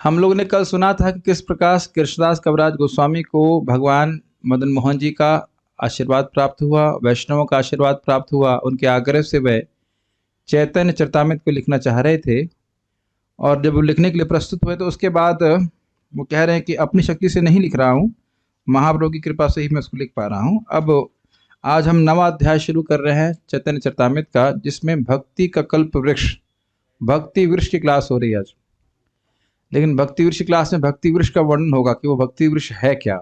हम लोग ने कल सुना था कि किस प्रकार कृष्णदास कविराज गोस्वामी को भगवान मदन मोहन जी का आशीर्वाद प्राप्त हुआ, वैष्णवों का आशीर्वाद प्राप्त हुआ। उनके आग्रह से वह चैतन्य चरितामृत को लिखना चाह रहे थे और जब वो लिखने के लिए प्रस्तुत हुए तो उसके बाद वो कह रहे हैं कि अपनी शक्ति से नहीं लिख रहा हूँ, महाप्रभु की कृपा से ही मैं उसको लिख पा रहा हूँ। अब आज हम नवा अध्याय शुरू कर रहे हैं चैतन्य चरितामृत का, जिसमें भक्ति का कल्प वृक्ष, भक्ति वृक्ष की क्लास हो रही है आज। लेकिन भक्ति वृक्ष क्लास में भक्ति वृक्ष का वर्णन होगा कि वो भक्ति वृक्ष है क्या।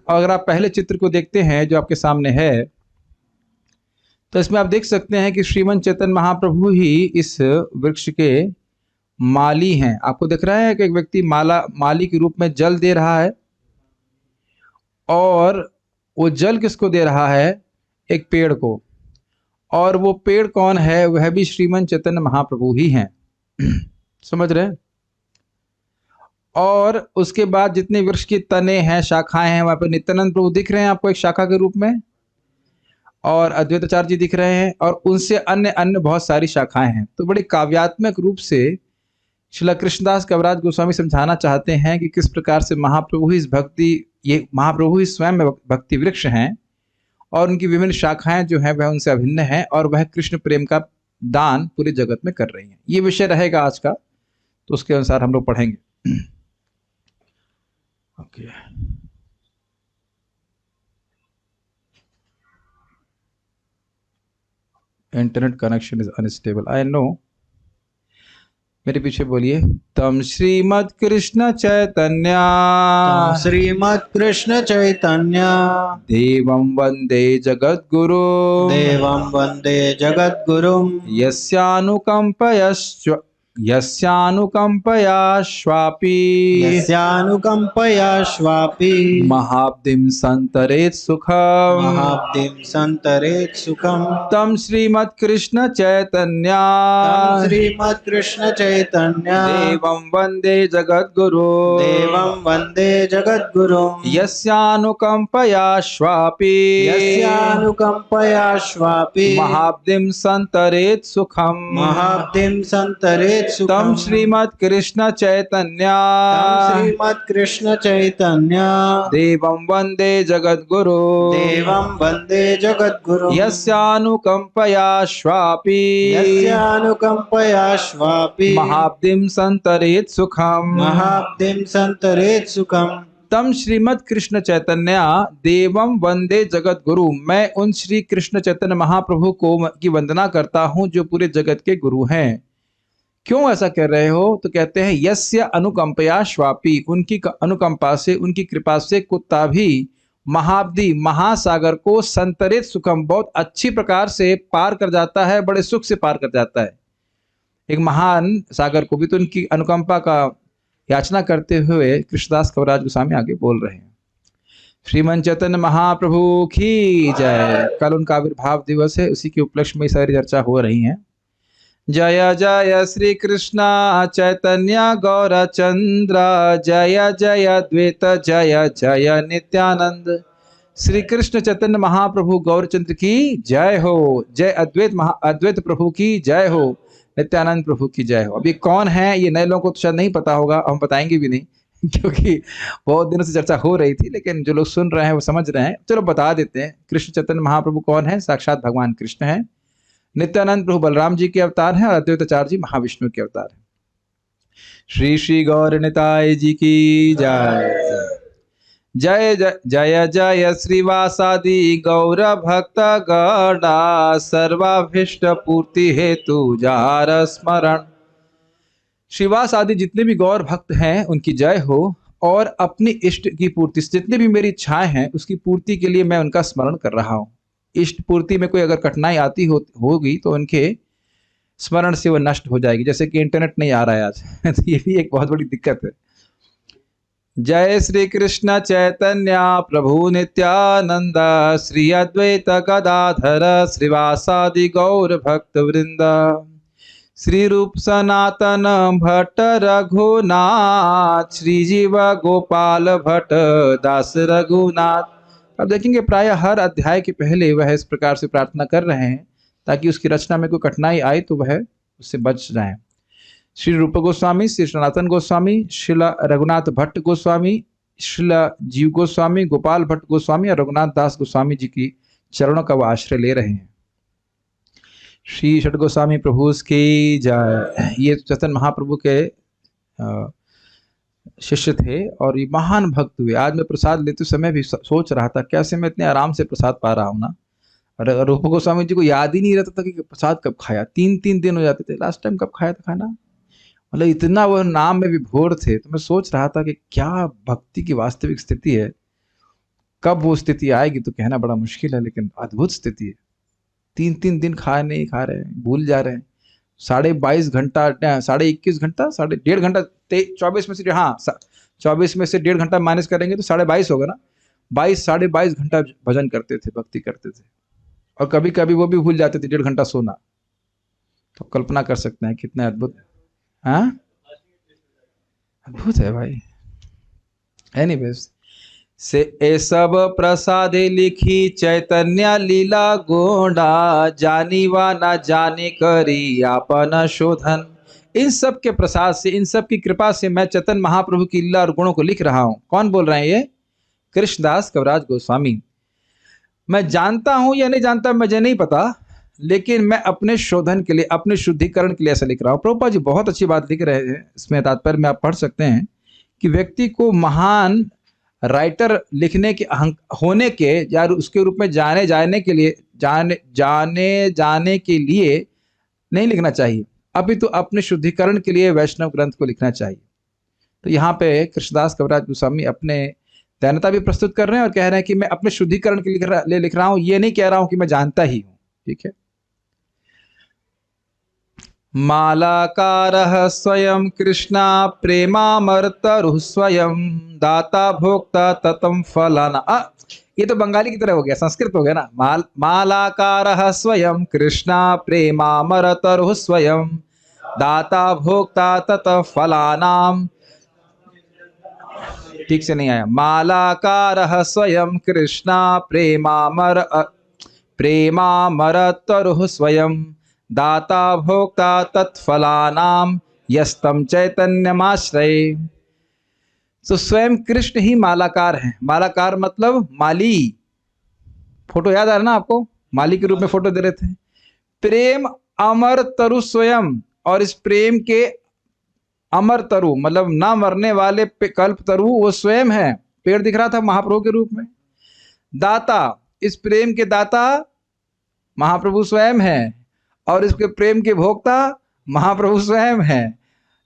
अगर आप पहले चित्र को देखते हैं जो आपके सामने है, तो इसमें आप देख सकते हैं कि श्रीमन चैतन्य महाप्रभु ही इस वृक्ष के माली हैं। आपको दिख रहा है कि एक व्यक्ति माली के रूप में जल दे रहा है, और वो जल किसको दे रहा है? एक पेड़ को। और वो पेड़ कौन है? वह भी श्रीमन चैतन्य महाप्रभु ही हैं। समझ रहे हैं? और उसके बाद जितने वृक्ष के तने हैं, शाखाएं हैं, वहां पर नित्यानंद प्रभु दिख रहे हैं आपको एक शाखा के रूप में, और अद्वैताचार्य जी दिख रहे हैं, और उनसे अन्य अन्य बहुत सारी शाखाएं हैं। तो बड़े काव्यात्मक रूप से श्रील कृष्णदास कविराज गोस्वामी समझाना चाहते हैं कि किस प्रकार से महाप्रभु ही इस भक्ति, ये महाप्रभु ही स्वयं में भक्ति वृक्ष हैं, और उनकी विभिन्न शाखाएं जो हैं वह उनसे अभिन्न हैं, और वह कृष्ण प्रेम का दान पूरे जगत में कर रही हैं। ये विषय रहेगा आज का, तो उसके अनुसार हम लोग पढ़ेंगे। Okay. Internet connection is unstable, I know. मेरे पीछे बोलिए। तम श्रीमद कृष्ण चैतन्य, श्रीमद कृष्ण चैतन्य देवं वंदे जगद्गुरु, देवं वंदे जगद्गुरुं यस्यानुकंपयाश्वापि महाब्धिं संतरेत् सुखम्, महाब्धिं संतरेत् सुखम्। तम श्रीमद कृष्ण चैतन्य, श्रीमद कृष्ण चैतन्य देवं वंदे जगद्गुरु, देवं वंदे जगद्गुरुं यस्यानुकंपयाश्वापि महाब्धिं संतरेत् सुखम्, महाब्धिं संतरेत् सुखम्। तम श्रीमद कृष्ण चैतन्य, श्रीमद कृष्ण चैतन्य देवं वंदे जगद्गुरु, देवं वंदे जगद्गुरुं यस्यानुकंपयाश्वापि महाब्धिं संतरेत् सुखम्, महाब्धिं संतरेत् सुखम्। तम श्रीमद कृष्ण चैतन्य देवं वंदे जगद्गुरु, मैं उन श्री कृष्ण चैतन्य महाप्रभु को की वंदना करता हूँ जो पूरे जगत के गुरु हैं। क्यों ऐसा कह रहे हो? तो कहते हैं यस्य अनुकंपया श्वापी, उनकी अनुकंपा से, उनकी कृपा से कुत्ता भी महाब्धि, महासागर को संतरित सुखम, बहुत अच्छी प्रकार से पार कर जाता है, बड़े सुख से पार कर जाता है। एक महान सागर को भी तो उनकी अनुकंपा का याचना करते हुए कृष्णदास कविराज गोस्वामी आगे बोल रहे हैं। श्रीमन चैतन्य महाप्रभु की जय। कल उनका आविर्भाव दिवस है, उसी के उपलक्ष्य में सारी चर्चा हो रही है। जय जय श्री कृष्ण चैतन्य गौरचंद्र, जय जय द्वैत जय जय नित्यानंद। श्री कृष्ण चैतन्य महाप्रभु गौरचंद्र की जय हो, जय अद्वैत प्रभु की जय हो, नित्यानंद प्रभु की जय हो। अभी कौन है ये नए लोगों को तो शायद नहीं पता होगा, हम बताएंगे भी नहीं क्योंकि बहुत दिनों से चर्चा हो रही थी, लेकिन जो लोग सुन रहे हैं वो समझ रहे हैं। चलो बता देते हैं। कृष्ण चैतन्य महाप्रभु कौन है? साक्षात भगवान कृष्ण है। नित्यानंद प्रभु बलराम जी के अवतार हैं, और अद्वैताचार्य जी महाविष्णु के अवतार हैं। श्री श्री गौर निताय जी की जय। जय जय जय जय श्रीवासादि गौर भक्त गणा, सर्वाभीष्ट पूर्ति हेतु जार स्मरण। श्रीवास आदि जितने भी गौर भक्त हैं उनकी जय हो, और अपनी इष्ट की पूर्ति, जितने भी मेरी इच्छाएं हैं उसकी पूर्ति के लिए मैं उनका स्मरण कर रहा हूँ। इष्ट पूर्ति में कोई अगर कठिनाई आती होगी तो उनके स्मरण से वो नष्ट हो जाएगी। जैसे कि इंटरनेट नहीं आ रहा है आज तो ये भी एक बहुत बड़ी दिक्कत है। जय श्री कृष्ण चैतन्य प्रभु नित्यानंद, श्री अद्वैत गदाधर श्रीवासादि गौर भक्त वृंद, श्री रूप सनातन भट्ट रघुनाथ, श्री जीव गोपाल भट्ट दास रघुनाथ। अब देखेंगे प्रायः हर अध्याय के पहले वह इस प्रकार से प्रार्थना कर रहे हैं ताकि उसकी रचना में कोई कठिनाई आए तो वह उससे बच जाए। श्री रूप गोस्वामी, श्री सनातन गोस्वामी, श्रीला रघुनाथ भट्ट गोस्वामी, श्रीला जीव गोस्वामी, गोपाल भट्ट गोस्वामी और रघुनाथ दास गोस्वामी जी की चरणों का वो आश्रय ले रहे हैं। श्री षट गोस्वामी प्रभु की जय। ये चैतन्य महाप्रभु के शिष्य थे और ये महान भक्त हुए। आज मैं प्रसाद लेते समय भी सोच रहा था कैसे मैं इतने आराम से प्रसाद पा रहा हूँ ना। और रूप गोस्वामी जी को याद ही नहीं रहता था कि प्रसाद कब खाया। 3-3 दिन हो जाते थे, लास्ट टाइम कब खाया था खाना। मतलब इतना वो नाम में विभोर थे। तो मैं सोच रहा था कि क्या भक्ति की वास्तविक स्थिति है, कब वो स्थिति आएगी तो कहना बड़ा मुश्किल है, लेकिन अद्भुत स्थिति है। 3-3 दिन खाए नहीं खा रहे हैं, भूल जा रहे हैं। 22.5 घंटा, 21.5 घंटा, 1.5 घंटा, 24 में से, हाँ 24 में से 1.5 घंटा माइनस करेंगे तो 22.5 होगा ना। 22-22.5 घंटा भजन करते थे, भक्ति करते थे। और कभी कभी वो भी भूल जाते थे 1.5 घंटा सोना। तो कल्पना कर सकते हैं कितना अद्भुत, हाँ अद्भुत है भाई। एनीवेज, से ए सब प्रसादे लिखी चैतन्य लीला गोंडा, जानी वा ना जाने करी आपन शोधन। इन सब के प्रसाद से, इन सब की कृपा से मैं चैतन्य महाप्रभु की लीला और गुणों को लिख रहा हूं। कौन बोल रहे हैं ये? कृष्णदास कविराज गोस्वामी। मैं जानता हूं या नहीं जानता मुझे नहीं पता, लेकिन मैं अपने शोधन के लिए, अपने शुद्धिकरण के लिए ऐसा लिख रहा हूं। प्रभुपाद जी बहुत अच्छी बात लिख रहे हैं, इसमें तात्पर्य में आप पढ़ सकते हैं कि व्यक्ति को महान राइटर लिखने के होने के या उसके रूप में जाने जाने के लिए नहीं लिखना चाहिए, अभी तो अपने शुद्धिकरण के लिए वैष्णव ग्रंथ को लिखना चाहिए। तो यहाँ पे कृष्णदास कविराज गोस्वामी अपने दैनता भी प्रस्तुत कर रहे हैं और कह रहे हैं कि मैं अपने शुद्धिकरण के लिए लिख रहा हूं, ये नहीं कह रहा हूं कि मैं जानता ही हूं। ठीक है। मालाकारः स्वयं कृष्णा प्रेमामर्तरुः स्वयं, दाता भोक्ता ततम फलाना। ये तो बंगाली की तरह हो गया, संस्कृत हो गया ना। मालाकारः स्वयं कृष्णा प्रेमामर्तरुः स्वयं, दाता भोक्ता तत फलानाम। ठीक से नहीं आया। मालाकारः स्वयं कृष्णा प्रेमामर्तरुः स्वयं, दाता भोक्ता तत्फलानाम यस्तम चैतन्यमाश्रय। तो स्वयं कृष्ण ही मालाकार हैं। मालाकार मतलब माली। फोटो याद आ रहा ना आपको? माली के रूप में फोटो दे रहे थे। प्रेम अमर तरु स्वयं, और इस प्रेम के अमर तरु मतलब ना मरने वाले कल्प तरु वो स्वयं है। पेड़ दिख रहा था महाप्रभु के रूप में। दाता, इस प्रेम के दाता महाप्रभु स्वयं है, और इसके प्रेम के भोक्ता महाप्रभु स्वयं है।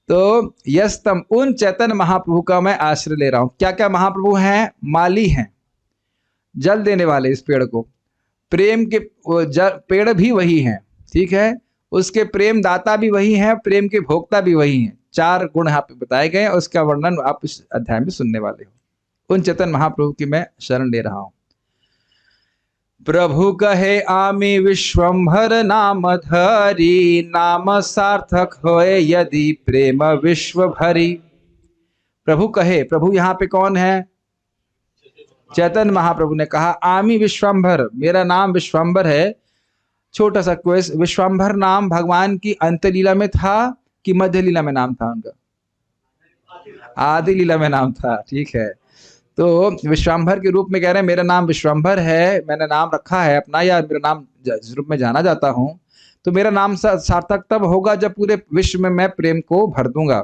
तो यस्तम, उन चैतन्य महाप्रभु का मैं आश्रय ले रहा हूं। क्या क्या महाप्रभु हैं? माली हैं, जल देने वाले इस पेड़ को। प्रेम के पेड़ भी वही हैं, ठीक है। उसके प्रेम दाता भी वही हैं, प्रेम के भोक्ता भी वही हैं। 4 गुण यहाँ पे बताए गए, और उसका वर्णन आप इस अध्याय में सुनने वाले हो। उन चैतन्य महाप्रभु की मैं शरण ले रहा हूं। प्रभु कहे आमी विश्वंभर नाम धरी, नाम सार्थक होए यदि प्रेम विश्व भरी। प्रभु कहे, प्रभु यहाँ पे कौन है? चैतन्य महाप्रभु ने कहा आमी विश्वंभर, मेरा नाम विश्वंभर है। छोटा सा क्वेश्चन, विश्वंभर नाम भगवान की अंत लीला में था कि मध्य लीला में नाम था उनका? आदि लीला में नाम था, ठीक है। तो विश्वंभर के रूप में कह रहे हैं मेरा नाम विश्वंभर है, मैंने नाम रखा है अपना, या मेरा नाम जिस रूप में जाना जाता हूं, तो मेरा नाम सार्थक तब होगा जब पूरे विश्व में मैं प्रेम को भर दूंगा।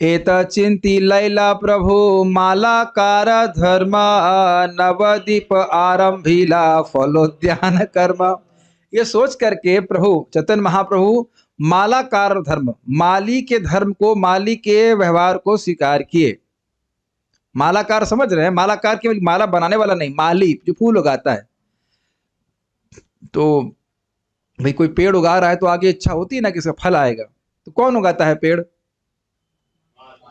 एता चिंती लैला प्रभु मालाकार धर्म, नवदीप आरंभिला फलोद्यान कर्म। ये सोच करके प्रभु चैतन्य महाप्रभु मालाकार धर्म, माली के धर्म को, माली के व्यवहार को स्वीकार किए। मालाकार समझ रहे हैं? मालाकार केवल माला बनाने वाला नहीं, माली जो फूल उगाता है। तो भाई कोई पेड़ उगा रहा है तो आगे इच्छा होती है ना कि इसका फल आएगा, तो कौन उगाता है पेड़?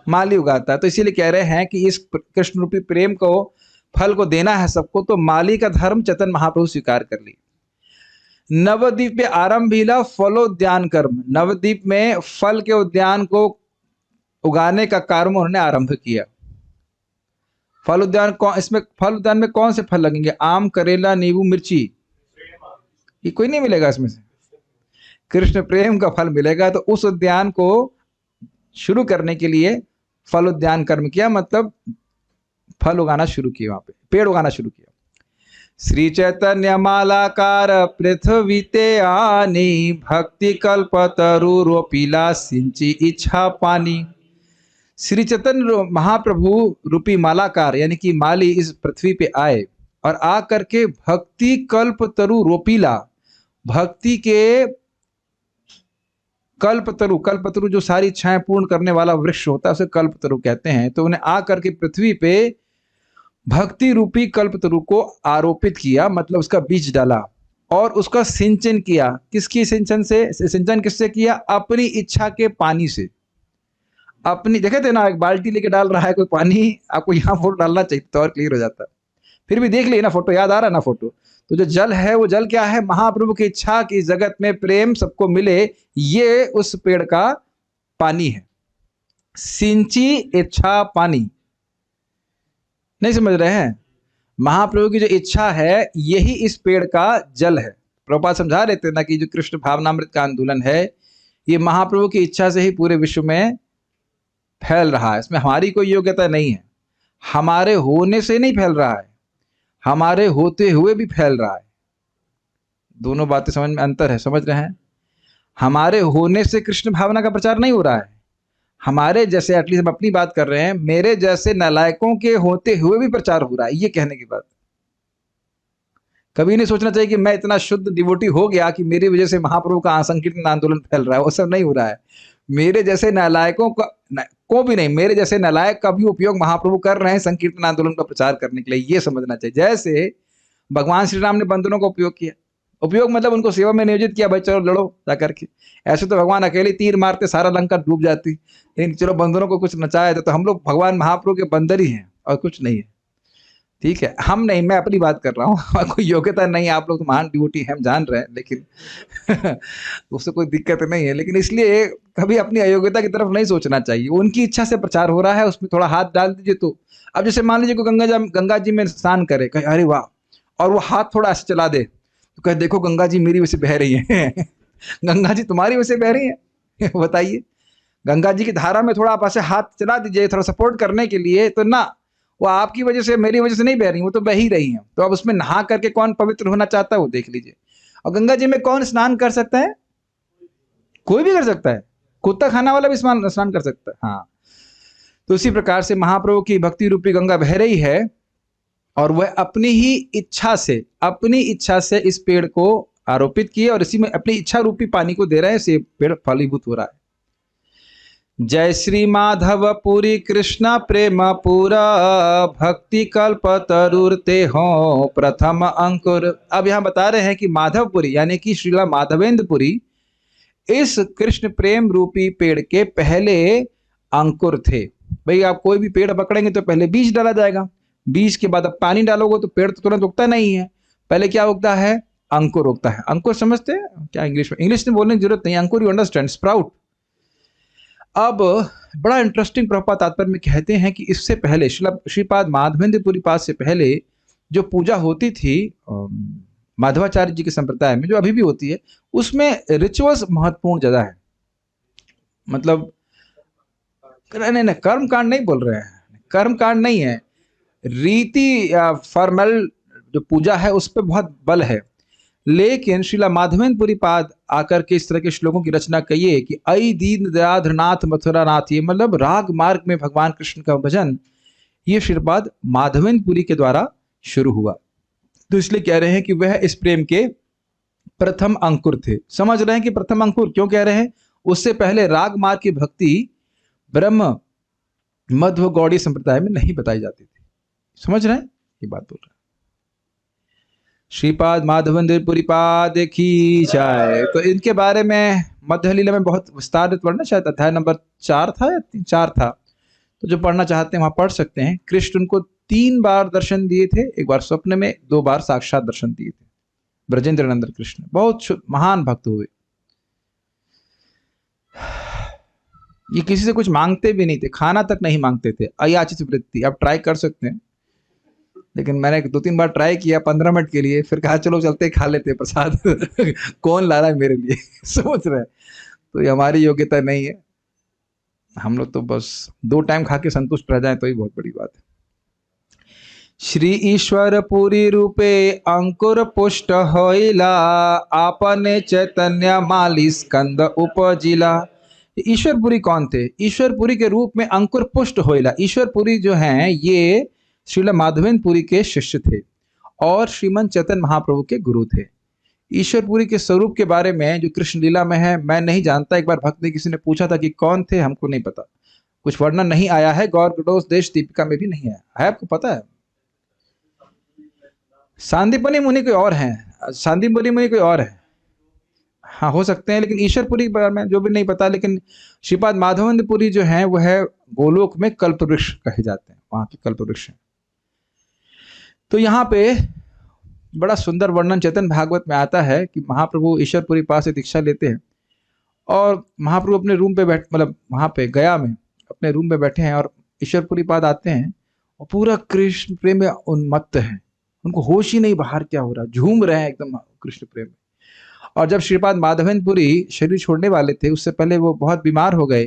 माली उगाता है। तो इसीलिए कह रहे हैं कि इस कृष्ण रूपी प्रेम को, फल को देना है सबको, तो माली का धर्म चैतन्य महाप्रभु स्वीकार कर ली। नवद्वीप में आरंभिला फलोद्यान कर्म, नवद्वीप में फल के उद्यान को उगाने का कर्म उन्होंने आरंभ किया। फल उद्यान इसमें फल उद्यान में कौन से फल लगेंगे? आम, करेला, नींबू, मिर्ची, ये कोई नहीं मिलेगा इसमें से। कृष्ण प्रेम का फल मिलेगा। तो उस उद्यान को शुरू करने के लिए फल उद्यान कर्म किया, मतलब फल उगाना शुरू किया, वहां पे पेड़ उगाना शुरू किया। श्री चैतन्य मालाकार पृथ्वी ते आनी, भक्ति कल्प तरु रोपिला सिंची इच्छा पानी। श्री चैतन्य महाप्रभु रूपी मालाकार यानी कि माली इस पृथ्वी पे आए और आ करके भक्ति कल्प तरु रोपीला, भक्ति के कल्पतरु जो सारी इच्छाएं पूर्ण करने वाला वृक्ष होता है उसे कल्पतरु कहते हैं। तो उन्हें आ करके पृथ्वी पे भक्ति रूपी कल्पतरु को आरोपित किया, मतलब उसका बीज डाला और उसका सिंचन किया। किसकी सिंचन से? सिंचन किससे किया? अपनी इच्छा के पानी से। अपनी देखे थे ना, एक बाल्टी लेके डाल रहा है कोई पानी, आपको यहाँ फोटो डालना चाहिए तो और क्लियर हो जाता। फिर भी देख लिए ना फोटो, याद आ रहा ना फोटो। तो जो जल है वो जल क्या है? महाप्रभु की इच्छा की जगत में प्रेम सबको मिले, ये उस पेड़ का पानी है। सिंची इच्छा पानी, नहीं समझ रहे हैं? महाप्रभु की जो इच्छा है यही इस पेड़ का जल है। प्रभुपाद समझा रहे थे ना कि जो कृष्ण भावनामृत का आंदोलन है ये महाप्रभु की इच्छा से ही पूरे विश्व में फैल रहा है। इसमें हमारी कोई योग्यता नहीं है, हमारे होने से नहीं फैल रहा है, हमारे होते हुए भी फैल रहा है। दोनों बातें समझ में अंतर है, समझ रहे हैं? हमारे होने से कृष्ण भावना का प्रचार नहीं हो रहा है, हमारे जैसे, एटलीस्ट हम अपनी बात कर रहे हैं, मेरे जैसे नालायकों के होते हुए भी प्रचार हो रहा है। ये कहने की बात कभी नहीं सोचना चाहिए कि मैं इतना शुद्ध डिवोटी हो गया कि मेरी वजह से महाप्रभु का संकीर्तन आंदोलन फैल रहा है। वो सब नहीं हो रहा है। मेरे जैसे नालायकों को भी नहीं, मेरे जैसे नालायक का भी उपयोग महाप्रभु कर रहे हैं संकीर्तन आंदोलन का प्रचार करने के लिए। ये समझना चाहिए। जैसे भगवान श्री राम ने बंधनों का उपयोग किया, उपयोग मतलब उनको सेवा में नियोजित किया, भाई चलो लड़ो जाकर के। ऐसे तो भगवान अकेले तीर मारते सारा लंका डूब जाती, लेकिन चलो बंदरों को कुछ नचाया तो हम लोग भगवान महाप्रभु के बंदर ही हैं और कुछ नहीं है। ठीक है, हम नहीं, मैं अपनी बात कर रहा हूँ। कोई योग्यता नहीं, आप लोग तो महान ड्यूटी हम जान रहे हैं, लेकिन उससे कोई दिक्कत नहीं है। लेकिन इसलिए कभी अपनी अयोग्यता की तरफ नहीं सोचना चाहिए। उनकी इच्छा से प्रचार हो रहा है, उसमें थोड़ा हाथ डाल दीजिए। तो अब जैसे मान लीजिए कोई गंगा जी में स्नान करे, कहे अरे वाह, और वो हाथ थोड़ा ऐसे चला दे तो कहे देखो गंगा जी मेरी वजह से बह रही है। गंगा जी तुम्हारी वजह से बह रही है? बताइए। गंगा जी की धारा में थोड़ा आप ऐसे हाथ चला दीजिए थोड़ा सपोर्ट करने के लिए, तो ना, वो आपकी वजह से, मेरी वजह से नहीं बह रही, वो तो बह ही रही हैं। तो अब उसमें नहा करके कौन पवित्र होना चाहता है वो देख लीजिए। और गंगा जी में कौन स्नान कर सकता है? कोई भी कर सकता है, कुत्ता खाना वाला भी स्नान कर सकता है। हाँ, तो इसी प्रकार से महाप्रभु की भक्ति रूपी गंगा बह रही है और वह अपनी ही इच्छा से, अपनी इच्छा से इस पेड़ को आरोपित किए और इसी में अपनी इच्छा रूपी पानी को दे रहे हैं, से पेड़ फलीभूत हो रहा है। जय श्री माधव पुरी कृष्ण प्रेम पूरा, भक्ति कल्प तरुरते हो प्रथम अंकुर। अब यहां बता रहे हैं कि माधवपुरी यानी कि श्रीला माधवेंद्रपुरी इस कृष्ण प्रेम रूपी पेड़ के पहले अंकुर थे। भाई आप कोई भी पेड़ पकड़ेंगे तो पहले बीज डाला जाएगा, बीज के बाद अब पानी डालोगे तो पेड़ तो तुरंत उगता नहीं है, पहले क्या उगता है? अंकुर उगता है। अंकुर समझते हैं क्या? इंग्लिश में बोलने की जरूरत नहीं, अंकुर यू अंडरस्टैंड, स्प्राउट। अब बड़ा इंटरेस्टिंग प्रभुपाद तात्पर्य में कहते हैं कि इससे पहले श्रीपाद माधवेंद्रपुरी पाद से पहले जो पूजा होती थी माधवाचार्य जी के संप्रदाय में, जो अभी भी होती है, उसमें रिचुअल्स महत्वपूर्ण ज्यादा है। मतलब नहीं, कर्म कांड नहीं बोल रहे हैं, कर्म कांड नहीं है, रीति या फॉर्मल जो पूजा है उस पर बहुत बल है। लेकिन श्रीला माधवेंद्रपुरी पाद आकर के इस तरह के श्लोकों की रचना कहिए कि अई दीन दयाधरनाथ मथुरा नाथ, ये मतलब राग मार्ग में भगवान कृष्ण का भजन, ये श्रीपाद माधवेंद्रपुरी के द्वारा शुरू हुआ। तो इसलिए कह रहे हैं कि वह इस प्रेम के प्रथम अंकुर थे। समझ रहे हैं कि प्रथम अंकुर क्यों कह रहे हैं? उससे पहले राग मार्ग की भक्ति ब्रह्म मध्व गौड़ी संप्रदाय में नहीं बताई जाती थी। समझ रहे हैं? ये बात बोल रहे हैं। श्रीपाद माधवेंद्रपुरी पाद की जाए। तो इनके बारे में मध्य लीला में बहुत विस्तारित वर्णन, शायद अध्याय नंबर 4 था या 4 था, तो जो पढ़ना चाहते हैं वहां पढ़ सकते हैं। कृष्ण उनको 3 बार दर्शन दिए थे, एक बार स्वप्न में, 2 बार साक्षात दर्शन दिए थे। ब्रजेंद्र नंदन कृष्ण बहुत महान भक्त हुए। ये किसी से कुछ मांगते भी नहीं थे, खाना तक नहीं मांगते थे, अयाचित वृत्ति। आप ट्राई कर सकते हैं, लेकिन मैंने 2-3 बार ट्राई किया 15 मिनट के लिए, फिर कहा चलो चलते खा लेते प्रसाद कौन ला रहा है मेरे लिए सोच रहे हैं। तो ये हमारी योग्यता नहीं है, हम लोग तो बस 2 टाइम खा के संतुष्ट रह जाए तो ही बहुत बड़ी बात है। श्री ईश्वर पुरी रूपे अंकुर पुष्ट होइला, आपने चैतन्य माली स्कंद उपजिला। ईश्वरपुरी कौन थे? ईश्वरपुरी के रूप में अंकुर पुष्ट होइला। ईश्वरपुरी जो हैं ये श्रील माधवेंद्र पुरी के शिष्य थे और श्रीमंत चैतन्य महाप्रभु के गुरु थे। ईश्वरपुरी के स्वरूप के बारे में जो कृष्ण लीला में है मैं नहीं जानता। एक बार भक्त ने किसी ने पूछा था कि कौन थे, हमको नहीं पता, कुछ वर्णन नहीं आया है, गौर गडोस देश दीपिका में भी नहीं आया है। आपको पता है? सांदीपनी मुनि कोई और हैं, सांदीपनी मुनि कोई और है, हाँ हो सकते हैं, लेकिन ईश्वरपुरी के बारे में जो भी नहीं पता। लेकिन श्रीपाद माधवेंद्र पुरी जो है वह है गोलोक में कल्प वृक्ष कहे जाते हैं, वहां के कल्प वृक्ष हैं। तो यहाँ पे बड़ा सुंदर वर्णन चैतन्य भागवत में आता है कि महाप्रभु ईश्वरपुरी पास से दीक्षा लेते हैं और महाप्रभु अपने रूम पे मतलब वहां पे गया में अपने रूम पे बैठे हैं और ईश्वरपुरी पाद आते हैं और पूरा कृष्ण प्रेम में उन्मत्त है, उनको होश ही नहीं बाहर क्या हो रहा, झूम रहे हैं एकदम कृष्ण प्रेम में। और जब श्रीपाद माधवेंद्र पुरी शरीर छोड़ने वाले थे, उससे पहले वो बहुत बीमार हो गए,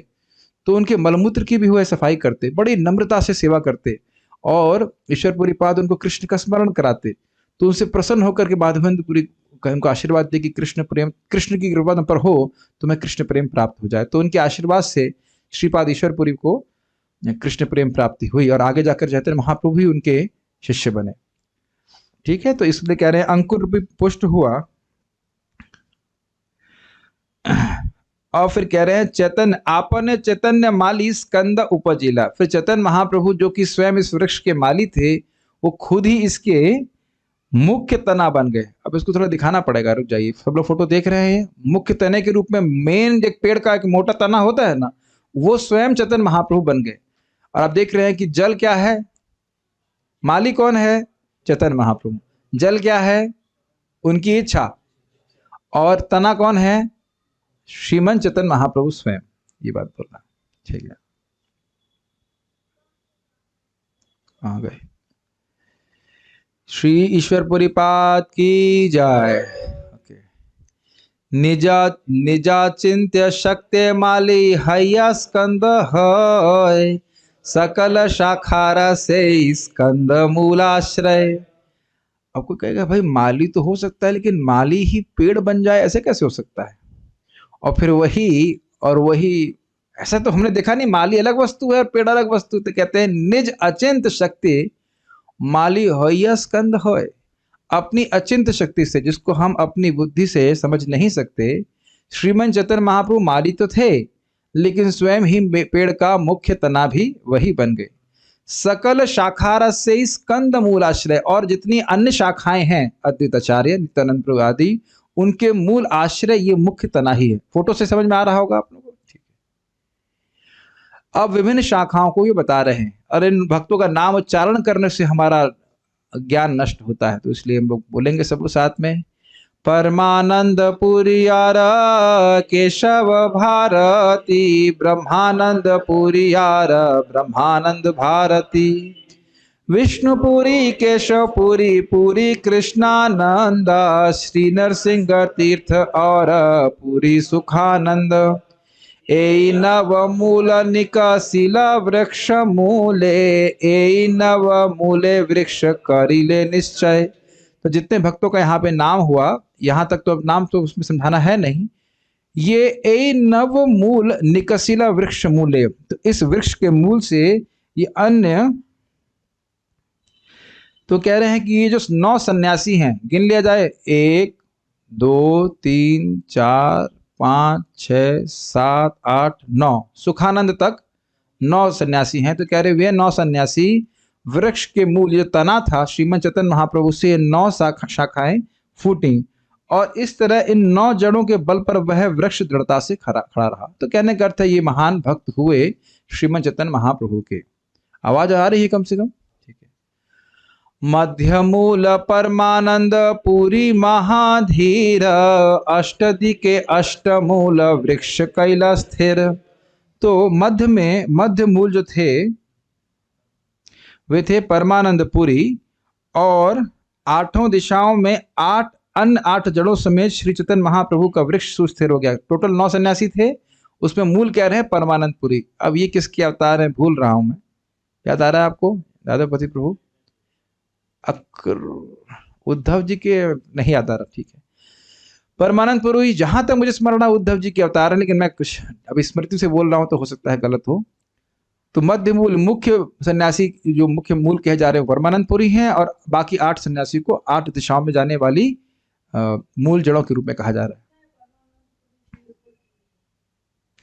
तो उनके मलमूत्र की भी हुए सफाई करते, बड़ी नम्रता से सेवा करते और ईश्वरपुरी पाद उनको कृष्ण का स्मरण कराते। तो उनसे प्रसन्न होकर के माधवेंद्र पुरी उनको आशीर्वाद दे कि कृष्ण प्रेम, कृष्ण की कृपा तुम पर हो तो मैं कृष्ण प्रेम प्राप्त हो जाए। तो उनके आशीर्वाद से श्रीपाद ईश्वरपुरी को कृष्ण प्रेम प्राप्ति हुई और आगे जाकर चैतन्य महाप्रभु ही उनके शिष्य बने। ठीक है, तो इसलिए कह रहे हैं अंकुर भी पुष्ट हुआ। और फिर कह रहे हैं चैतन्य आपने चैतन्य माली स्कंद उपजिला। फिर चैतन्य महाप्रभु जो कि स्वयं इस वृक्ष के माली थे, वो खुद ही इसके मुख्य तना बन गए। अब इसको थोड़ा दिखाना पड़ेगा, रुक जाइए, सब लोग फोटो देख रहे हैं। मुख्य तने के रूप में मेन एक पेड़ का एक मोटा तना होता है ना, वो स्वयं चैतन्य महाप्रभु बन गए। और आप देख रहे हैं कि जल क्या है, माली कौन है? चैतन्य महाप्रभु। जल क्या है? उनकी इच्छा। और तना कौन है? श्रीमंत चैतन्य महाप्रभु स्वयं। ये बात बोलना, ठीक है, आ गए। श्री ईश्वरपुरी पाद की जय। निजा चिंत्य शक्ति माली हया स्कंद है, सकल शाखारा से स्कंद मूलाश्रय। अब कोई कहेगा भाई माली तो हो सकता है, लेकिन माली ही पेड़ बन जाए ऐसे कैसे हो सकता है? और फिर वही ऐसा तो हमने देखा नहीं, माली अलग वस्तु है और पेड़ अलग वस्तु। तो कहते हैं निज अचिंत शक्ति माली होया स्कंद होय। अपनी अचिंत शक्ति से, जिसको हम अपनी बुद्धि से समझ नहीं सकते, श्रीमंत चैतन्य महाप्रभु माली तो थे, लेकिन स्वयं ही पेड़ का मुख्य तना भी वही बन गए। सकल शाखार से स्कंद मूलाश्रय। और जितनी अन्य शाखाएं हैं, अद्वैत आचार्य, नित्यानंद प्रभु आदि, उनके मूल आश्रय ये मुख्य तना ही है। फोटो से समझ में आ रहा होगा आप लोगों को, ठीक है। अब विभिन्न शाखाओं को ये बता रहे हैं, और इन भक्तों का नाम उच्चारण करने से हमारा ज्ञान नष्ट होता है, तो इसलिए हम लोग बोलेंगे सब लोग साथ में। परमानंद पुरियार केशव भारती, ब्रह्मानंद पुरियार ब्रह्मानंद भारती, विष्णुपुरी केशवपुरी पुरी कृष्णानंद, श्री नरसिंह तीर्थ और पुरी सुखानंद। ए नव मूल निकासिला वृक्ष मूले, ए नव मूले वृक्ष करिले निश्चय। तो जितने भक्तों का यहाँ पे नाम हुआ, यहाँ तक तो अब नाम तो उसमें समझाना है नहीं। ये ए नव मूल निकसिला वृक्ष मूले, तो इस वृक्ष के मूल से ये अन्य, तो कह रहे हैं कि ये जो 9 सन्यासी हैं, गिन लिया जाए, 1 2 3 4 5 6 7 8 9, सुखानंद तक 9 सन्यासी हैं। तो कह रहे वे 9 सन्यासी वृक्ष के मूल जो तना था श्रीमंत चैतन्य महाप्रभु से 9 शाखाएं फूटी, और इस तरह इन 9 जड़ों के बल पर वह वृक्ष दृढ़ता से खड़ा रहा। तो कहने का अर्थ है ये महान भक्त हुए श्रीमंत चैतन्य महाप्रभु के। आवाज आ रही है कम से कम, ठीक है। मध्य मूल परमानंद पुरी महाधीर, अष्टदिके अष्टमूल वृक्ष कैला स्थिर। तो मध्य में, मध्य मूल जो थे वे थे परमानंद पुरी, और आठों दिशाओं में 8 जड़ों समेत श्री चैतन्य महाप्रभु का वृक्ष सुस्थिर हो गया। टोटल 9 सन्यासी थे, उसमें मूल कह रहे हैं परमानंद पुरी। अब ये किसके अवतार है भूल रहा हूं मैं, याद आ रहा है आपको? दादापति प्रभु उद्धव जी के नहीं याद आ रहा, ठीक है। परमानंद पुरी जहां तक मुझे स्मरण है उद्धव जी के अवतार है, लेकिन मैं कुछ अभी स्मृति से बोल रहा हूं तो हो सकता है गलत हो। तो मध्य मूल मुख्य सन्यासी जो मुख्य मूल कहे जा रहे हैं परमानंद पुरी हैं, और बाकी 8 सन्यासी को 8 दिशाओं में जाने वाली मूल जड़ों के रूप में कहा जा रहा है।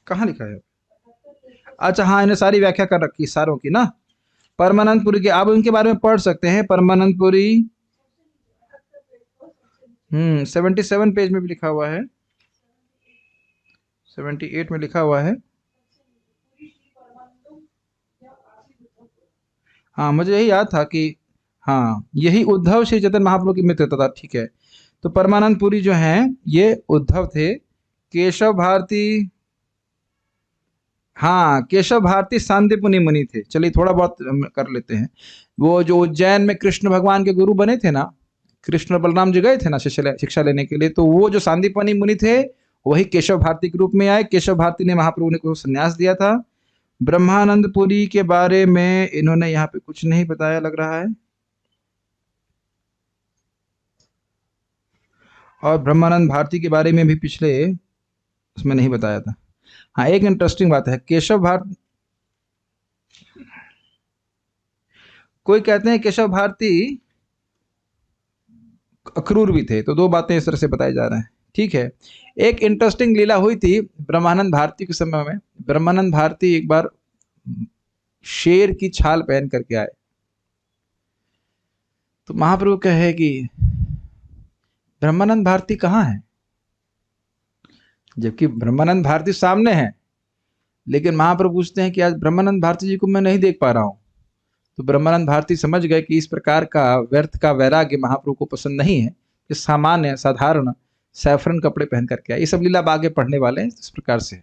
कहाँ लिखा है? अच्छा हाँ, इन्हें सारी व्याख्या कर रखी सारों की ना, परमानंद पुरी के। आप उनके बारे में पढ़ सकते हैं। परमानंद पुरी 77 पेज में भी लिखा हुआ है, 78 में लिखा हुआ है। हाँ मुझे यही याद था कि हाँ यही उद्धव श्री चैतन्य महाप्रभु की मित्र था, ठीक है। तो परमानंद पुरी जो हैं ये उद्धव थे। केशव भारती, हाँ केशव भारती सांदीपनि मुनि थे। चलिए थोड़ा बहुत कर लेते हैं। वो जो उज्जैन में कृष्ण भगवान के गुरु बने थे ना, कृष्ण बलराम जी गए थे ना शिक्षा लेने के लिए, तो वो जो सांदीपनि मुनि थे वही केशव भारती के रूप में आए। केशव भारती ने महाप्रभु ने को संन्यास दिया था। ब्रह्मानंद पुरी के बारे में इन्होंने यहाँ पे कुछ नहीं बताया लग रहा है, और ब्रह्मानंद भारती के बारे में भी पिछले उसमें नहीं बताया था। हाँ एक इंटरेस्टिंग बात है, केशव भारती, कोई कहते हैं केशव भारती अक्रूर भी थे, तो 2 बातें इस तरह से बताई जा रहे हैं, ठीक है। एक इंटरेस्टिंग लीला हुई थी ब्रह्मानंद भारती के समय में। ब्रह्मानंद भारती एक बार शेर की छाल पहन करके आए, तो महाप्रभु कहे कि ब्रह्मानंद भारती कहाँ है, जबकि ब्रह्मानंद भारती सामने है, लेकिन महाप्रभु पूछते हैं कि आज ब्रह्मानंद भारती जी को मैं नहीं देख पा रहा हूं। तो ब्रह्मानंद भारती समझ गए कि इस प्रकार का व्यर्थ का वैराग्य महाप्रभु को पसंद नहीं है, कि सामान्य साधारण सैफरन कपड़े पहन करके आए। ये सब लीला आगे पढ़ने वाले हैं, इस प्रकार से।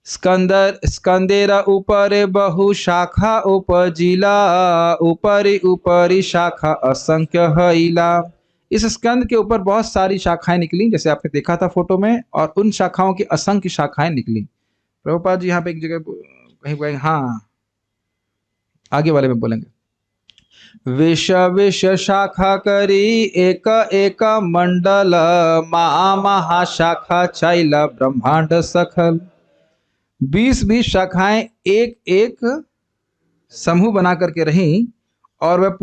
स्कंदेरा ऊपर बहु शाखा उपजिला, ऊपरी ऊपरी शाखा असंख्य हईला। इस स्कंद के ऊपर बहुत सारी शाखाएं निकली, जैसे आपने देखा था फोटो में, और उन शाखाओं की असंख्य शाखाएं निकली। प्रभुपाद जी यहाँ पे एक जगह कहीं बोलेंगे, हाँ आगे वाले में बोलेंगे, विष विष शाखा करी एक एक मंडल, महाशाखा छैला ब्रह्मांड सखल। 20 शाखाएं एक एक समूह बना करके रही, और वह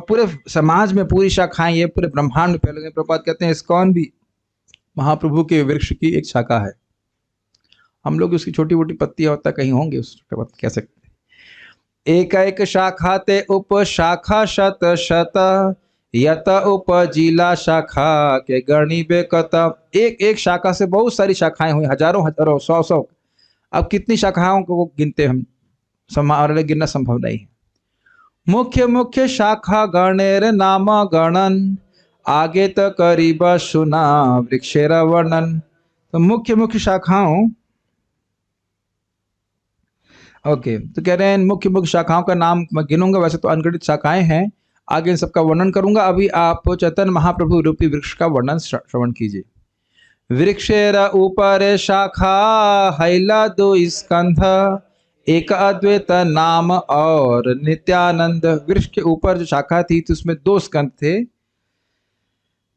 पूरे समाज में पूरी शाखाएं ये पूरे ब्रह्मांड में फैल गई। प्रभुपाद कहते हैं इस्कॉन भी महाप्रभु के वृक्ष की एक शाखा है। हम लोग उसकी छोटी मोटी पत्तियां होता कहीं होंगे, उस कह सकते हैं। एक एक शाखा ते उप शाखा शत शत, यत उपजिला शाखा के गणी बेकत। एक एक शाखा से बहुत सारी शाखाएं हुई, हजारों हजारों 100 अब कितनी शाखाओं को गिनते हम, हमारे गिनना संभव नहीं है। मुख्य मुख्य शाखा गणेर नाम गणन, आगे तो करीब सुना वृक्षेर वर्णन। तो मुख्य मुख्य शाखाओं, ओके, तो कह रहे हैं मुख्य मुख्य शाखाओं का नाम मैं गिनूंगा, वैसे तो अनगिनत शाखाएं हैं, आगे इन सबका वर्णन करूंगा। अभी आप चैतन्य महाप्रभु रूपी वृक्ष का वर्णन श्रवण कीजिए। वृक्षेर ऊपर शाखा हैला 2 स्कंध, एक अद्वैत नाम और नित्यानंद। वृक्ष के ऊपर जो शाखा थी तो उसमें 2 स्कंध थे,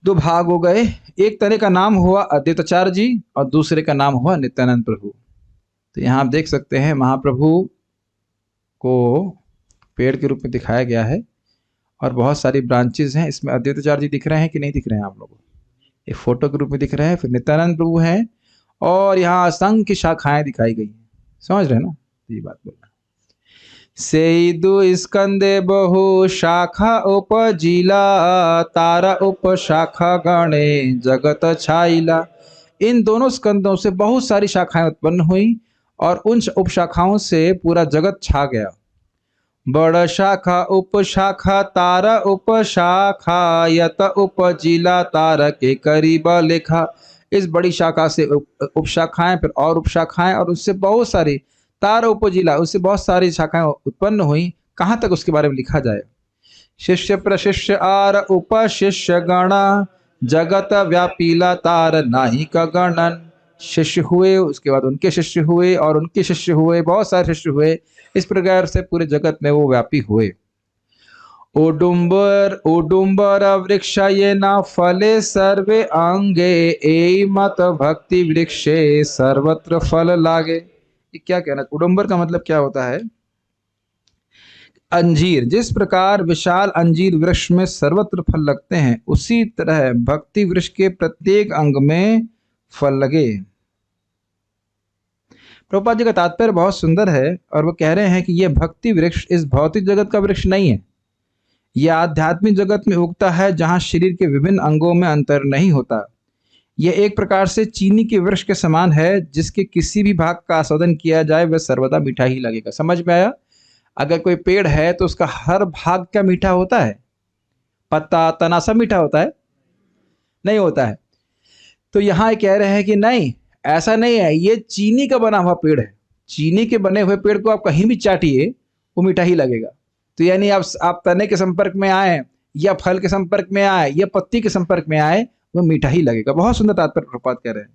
2 भाग हो गए। एक तरह का नाम हुआ अद्वैताचार्य जी और दूसरे का नाम हुआ नित्यानंद प्रभु। तो यहाँ आप देख सकते हैं महाप्रभु को पेड़ के रूप में दिखाया गया है, और बहुत सारी ब्रांचेस हैं। इसमें अद्वैताचार्य जी दिख रहे हैं कि नहीं दिख रहे हैं आप लोगों को? एक फोटो के रूप में दिख रहे हैं, फिर नित्यानंद प्रभु हैं, और यहाँ असंख्य शाखाएं दिखाई गई हैं। समझ रहे हैं ना ये बात बोलना। से 2 स्कंदे बहु शाखा उपजिला, तारा उप शाखा गणे जगत छाइला। इन दोनों स्कंदों से बहुत सारी शाखाएं उत्पन्न हुई, और उन उपशाखाओं से पूरा जगत छा गया। बड़ शाखा उप शाखा तारा उप शाखा, यत उपजिला तारा के करीब लेखा। इस बड़ी शाखा से उपशाखाएं, फिर और उपशाखाएं, और उससे बहुत सारी तारा उपजिला, उससे बहुत सारी शाखाएं उत्पन्न हुई। कहाँ तक उसके बारे में लिखा जाए। शिष्य प्रशिष्य आर उपशिष्य गण, जगत व्यापीला तार नाही का गणन। शिष्य हुए, उसके बाद उनके शिष्य हुए और उनके शिष्य हुए, बहुत सारे शिष्य हुए। इस प्रकार से पूरे जगत में वो व्यापी हुए। उडुम्बर उडुम्बर वृक्ष ये न फले सर्वे अंगे, ए मत भक्ति वृक्षे सर्वत्र फल लागे। ये क्या कहना, उडुम्बर का मतलब क्या होता है? अंजीर, जिस प्रकार विशाल अंजीर वृक्ष में सर्वत्र फल लगते हैं, उसी तरह भक्ति वृक्ष के प्रत्येक अंग में फल लगे। प्रभुपाद जी का तात्पर्य बहुत सुंदर है और वो कह रहे हैं कि यह भक्ति वृक्ष इस भौतिक जगत का वृक्ष नहीं है। यह आध्यात्मिक जगत में उगता है, जहां शरीर के विभिन्न अंगों में अंतर नहीं होता। यह एक प्रकार से चीनी के वृक्ष के समान है, जिसके किसी भी भाग का आस्वादन किया जाए वह सर्वदा मीठा ही लगेगा। समझ में आया? अगर कोई पेड़ है तो उसका हर भाग क्या मीठा होता है? पत्ता, तना सब मीठा होता है? नहीं होता है। तो यहाँ कह रहे हैं कि नहीं, ऐसा नहीं है, ये चीनी का बना हुआ पेड़ है। चीनी के बने हुए पेड़ को आप कहीं भी चाटिए, वो मीठा ही लगेगा। तो यानी आप तने के संपर्क में आए या फल के संपर्क में आए या पत्ती के संपर्क में आए, वो मीठा ही लगेगा। बहुत सुंदर तात्पर्य प्रभुपाद कह रहे हैं।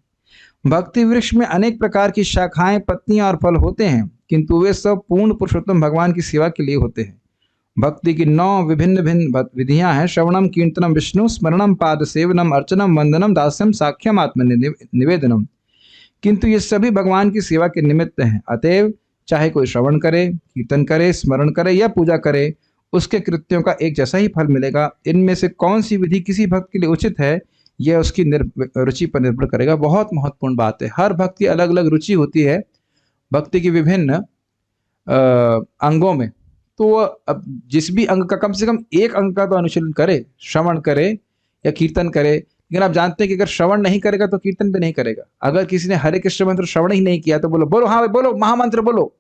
भक्ति वृक्ष में अनेक प्रकार की शाखाएं, पत्तियां और फल होते हैं, किंतु वे सब पूर्ण पुरुषोत्तम भगवान की सेवा के लिए होते हैं। भक्ति की 9 विभिन्न भिन्न विधियां हैं। श्रवणम, कीर्तनम, विष्णु स्मरणम, पाद सेवनम, अर्चनम, वंदनम, दास्यम, साख्यम, आत्म निवेदनम। किंतु ये सभी भगवान की सेवा के निमित्त हैं। अतएव चाहे कोई श्रवण करे, कीर्तन करे, स्मरण करे या पूजा करे, उसके कृत्यों का एक जैसा ही फल मिलेगा। इनमें से कौन सी विधि किसी भक्त के लिए उचित है, यह उसकी रुचि पर निर्भर करेगा। बहुत महत्वपूर्ण बात है। हर भक्त की अलग अलग रुचि होती है भक्ति की विभिन्न अंगों में। तो अब जिस भी अंग का कम से कम एक अंग का तो अनुशीलन करे, श्रवण करे या कीर्तन करे। लेकिन आप जानते हैं कि अगर श्रवण नहीं करेगा तो कीर्तन भी नहीं करेगा। अगर किसी ने हरे कृष्ण मंत्र श्रवण ही नहीं किया तो बोलो बोलो, हाँ भाई बोलो, महामंत्र बोलो,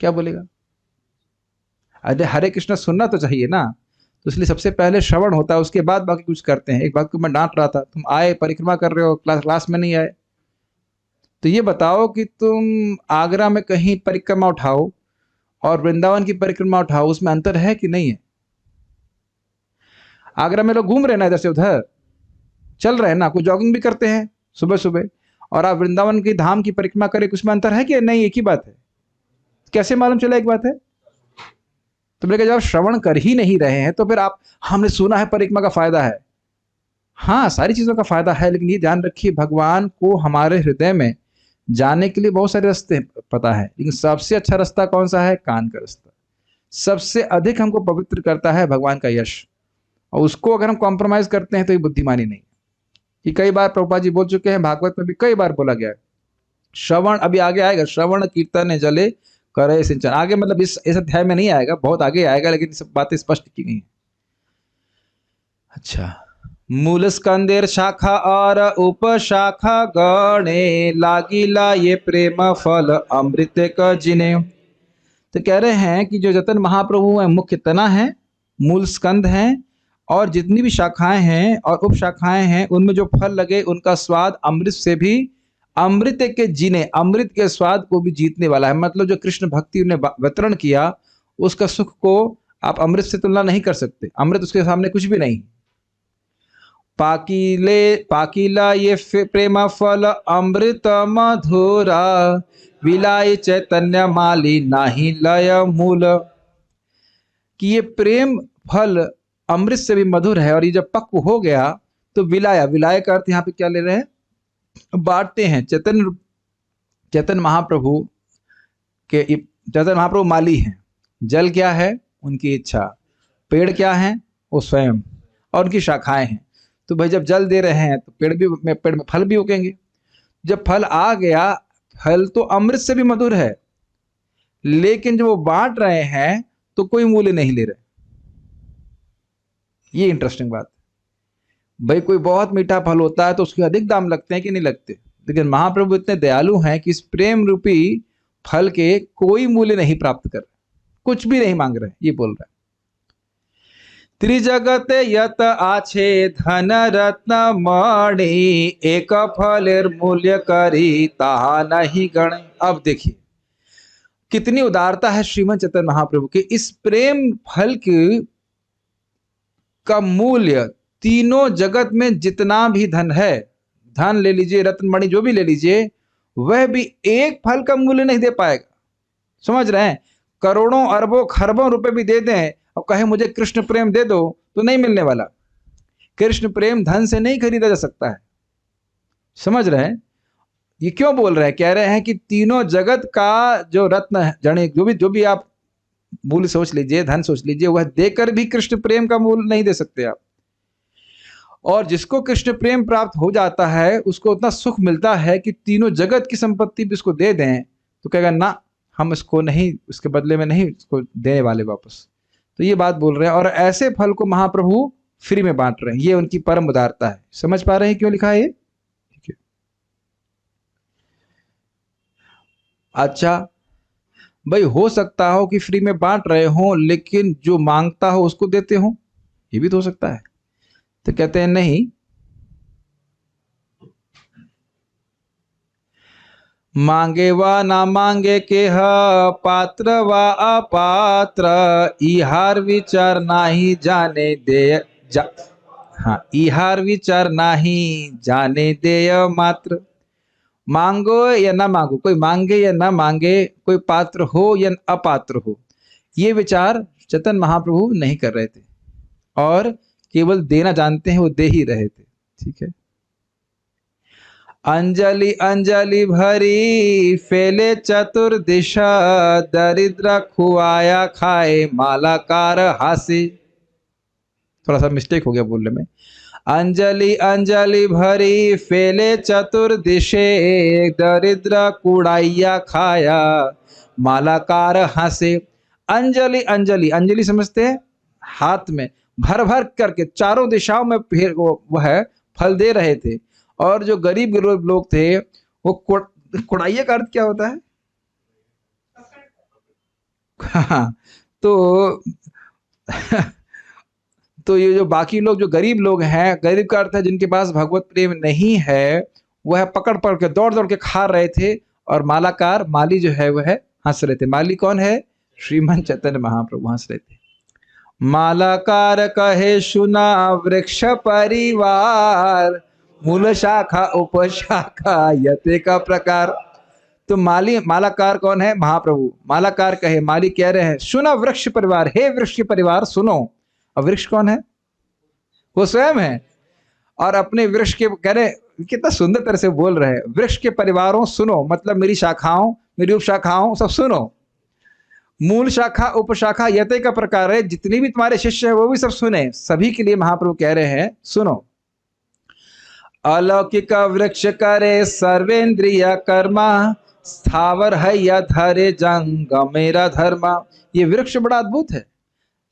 क्या बोलेगा? अरे हरे कृष्ण सुनना तो चाहिए ना। तो इसलिए सबसे पहले श्रवण होता है, उसके बाद बाकी कुछ करते हैं। एक बात को मैं डांट रहा था, तुम आए, परिक्रमा कर रहे हो, क्लास में नहीं आए। तो ये बताओ कि तुम आगरा में कहीं परिक्रमा उठाओ और वृंदावन की परिक्रमा उठाओ, उसमें अंतर है कि नहीं है? आगरा में लोग घूम रहे ना, इधर से उधर चल रहे हैं ना, कुछ जॉगिंग भी करते हैं सुबह सुबह, और आप वृंदावन की धाम की परिक्रमा करें, उसमें अंतर है कि नहीं? एक ही बात है। कैसे मालूम चला एक बात है? तो मैंने कहा जब श्रवण कर ही नहीं रहे हैं तो फिर आप, हमने सुना है परिक्रमा का फायदा है। हाँ, सारी चीजों का फायदा है, लेकिन ये ध्यान रखिए, भगवान को हमारे हृदय में जाने के लिए बहुत सारे रास्ते पता है, लेकिन सबसे अच्छा रास्ता कौन सा है? कान का रास्ता। सबसे अधिक हमको पवित्र करता है भगवान का यश, और उसको अगर हम कॉम्प्रोमाइज करते हैं तो ये बुद्धिमानी नहीं। कि कई बार प्रभुपाद जी बोल चुके हैं, भागवत में भी कई बार बोला गया है, श्रवण, अभी आगे आएगा, श्रवण कीर्तन जले करे सिंचन, आगे मतलब इस अध्याय में नहीं आएगा, बहुत आगे आएगा, लेकिन सब बातें स्पष्ट की गई हैं। अच्छा, मूल स्कंदेर शाखा और उपशाखा गणे, लागिला ये प्रेम फल अमृत का जिने। तो कह रहे हैं कि जो चैतन्य महाप्रभु है, मुख्य तना है, मूल स्कंद है, और जितनी भी शाखाएं हैं और उपशाखाएं हैं, उनमें जो फल लगे उनका स्वाद अमृत से भी, अमृत के जीने, अमृत के स्वाद को भी जीतने वाला है। मतलब जो कृष्ण भक्ति ने वितरण किया, उसका सुख को आप अमृत से तुलना नहीं कर सकते। अमृत उसके सामने कुछ भी नहीं। पाकिला ये प्रेम फल अमृत मधुरा, विलाय चैतन्य माली नाही लय मूल। कि ये प्रेम फल अमृत से भी मधुर है, और ये जब पक्व हो गया तो विलाया, विलाय का अर्थ यहाँ पे क्या ले रहे हैं? बांटते हैं। चैतन्य महाप्रभु माली हैं। जल क्या है? उनकी इच्छा। पेड़ क्या है? वो स्वयं, और उनकी शाखाएं हैं। तो भाई जब जल दे रहे हैं तो पेड़ में फल भी उगेंगे। जब फल आ गया, फल तो अमृत से भी मधुर है, लेकिन जब वो बांट रहे हैं तो कोई मूल्य नहीं ले रहे। ये इंटरेस्टिंग बात। भाई कोई बहुत मीठा फल होता है तो उसके अधिक दाम लगते हैं कि नहीं लगते? लेकिन महाप्रभु इतने दयालु हैं कि इस प्रेम रूपी फल के कोई मूल्य नहीं प्राप्त कर रहे, कुछ भी नहीं मांग रहे। ये बोल रहे हैं, त्रिजगत यत आछे धन रत्न मणि, एक फलेर मूल्य करी ताहा नहीं गणे। अब देखिए कितनी उदारता है श्रीमद चैतन्य महाप्रभु के। इस प्रेम फल की का मूल्य तीनों जगत में जितना भी धन है, धन ले लीजिए, रत्न मणि जो भी ले लीजिए, वह भी एक फल का मूल्य नहीं दे पाएगा। समझ रहे हैं? करोड़ों अरबों खरबों रुपए भी दे दें और कहे मुझे कृष्ण प्रेम दे दो तो नहीं मिलने वाला। कृष्ण प्रेम धन से नहीं खरीदा जा सकता है। समझ रहे हैं? ये क्यों बोल रहे हैं? कह रहे हैं कि तीनों जगत का जो रत्न है, जड़े जो भी आप मूल्य सोच लीजिए, धन सोच लीजिए, वह देकर भी कृष्ण प्रेम का मूल्य नहीं दे सकते आप। और जिसको कृष्ण प्रेम प्राप्त हो जाता है उसको उतना सुख मिलता है कि तीनों जगत की संपत्ति भी उसको दे दें तो कहेगा ना, हम इसको नहीं, उसके बदले में नहीं इसको देने वाले वापस। तो ये बात बोल रहे हैं। और ऐसे फल को महाप्रभु फ्री में बांट रहे हैं, ये उनकी परम उदारता है। समझ पा रहे हैं क्यों लिखा है ये? ठीक है। अच्छा भाई, हो सकता हो कि फ्री में बांट रहे हो लेकिन जो मांगता हो उसको देते हो, ये भी तो हो सकता है। तो कहते हैं नहीं, मांगे व ना मांगे के ह पात्र व अपात्र, इहार विचार नाही जाने दे हाँ, इहार विचार नाही जाने देय मात्र। मांगो या ना मांगो, कोई मांगे या ना मांगे, कोई पात्र हो या अपात्र हो, ये विचार चैतन्य महाप्रभु नहीं कर रहे थे और केवल देना जानते हैं, वो दे ही रहे थे। ठीक है। अंजलि अंजलि भरी फैले चतुर्दिशा, दरिद्र खुआया खाए मालाकार हासे। थोड़ा सा मिस्टेक हो गया बोलने में। अंजलि अंजलि भरी फैले चतुर्दिशे, दरिद्र कुड़ाइया खाया मालाकार हासे। अंजलि अंजलि, अंजलि समझते हैं? हाथ में भर भर करके चारों दिशाओं में वह फल दे रहे थे। और जो गरीब लोग थे वो कुड़ाइया का अर्थ क्या होता है? हाँ, तो ये जो बाकी लोग, जो गरीब लोग हैं, गरीब का अर्थ है जिनके पास भगवत प्रेम नहीं है, वह पकड़ पकड़ के दौड़ दौड़ के खा रहे थे। और मालाकार, माली जो है वह हंस रहे थे। माली कौन है? श्रीमान चैतन्य महाप्रभु हंस रहे थे। मालाकार कहे सुना वृक्ष परिवार, मूल शाखा उपशाखा यते का प्रकार। तो मालाकार कौन है? महाप्रभु। मालाकार कहे, माली कह रहे हैं सुना वृक्ष परिवार, हे वृक्ष परिवार सुनो। और वृक्ष कौन है? वो स्वयं है। और अपने वृक्ष के कह रहे, कितना सुंदर तरह से बोल रहे हैं, वृक्ष के परिवारों सुनो, मतलब मेरी शाखाओं, मेरी उपशाखाओं सब सुनो। मूल शाखा उपशाखा यते का प्रकार है, जितने भी तुम्हारे शिष्य है वो भी सब सुने। सभी के लिए महाप्रभु कह रहे हैं सुनो। अलौकिक वृक्ष करे सर्वेंद्रिय कर्मा, स्थावर है या धरे जंग मेरा धर्मा। ये वृक्ष बड़ा अद्भुत है,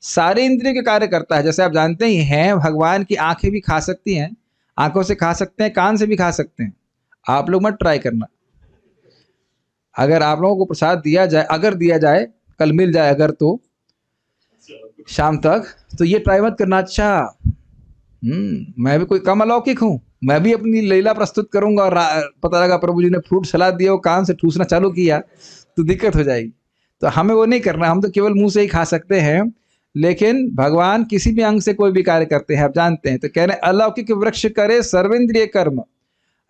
सारे इंद्रिय के कार्य करता है। जैसे आप जानते ही हैं, भगवान की आंखें भी खा सकती हैं, आंखों से खा सकते हैं, कान से भी खा सकते हैं। आप लोग मत ट्राई करना। अगर आप लोगों को प्रसाद दिया जाए, अगर दिया जाए, कल मिल जाए अगर, तो शाम तक, तो ये ट्राई मत करना। अच्छा मैं भी कोई कम अलौकिक हूँ, मैं भी अपनी लीला प्रस्तुत करूंगा और पता लगा प्रभु जी ने फ्रूट सलाद दिया, वो कान से ठूसना चालू किया तो दिक्कत हो जाएगी। तो हमें वो नहीं करना, हम तो केवल मुंह से ही खा सकते हैं। लेकिन भगवान किसी भी अंग से कोई भी कार्य करते हैं, आप जानते हैं। तो कह रहे हैं अलौकिक वृक्ष करे सर्वेंद्रिय कर्म।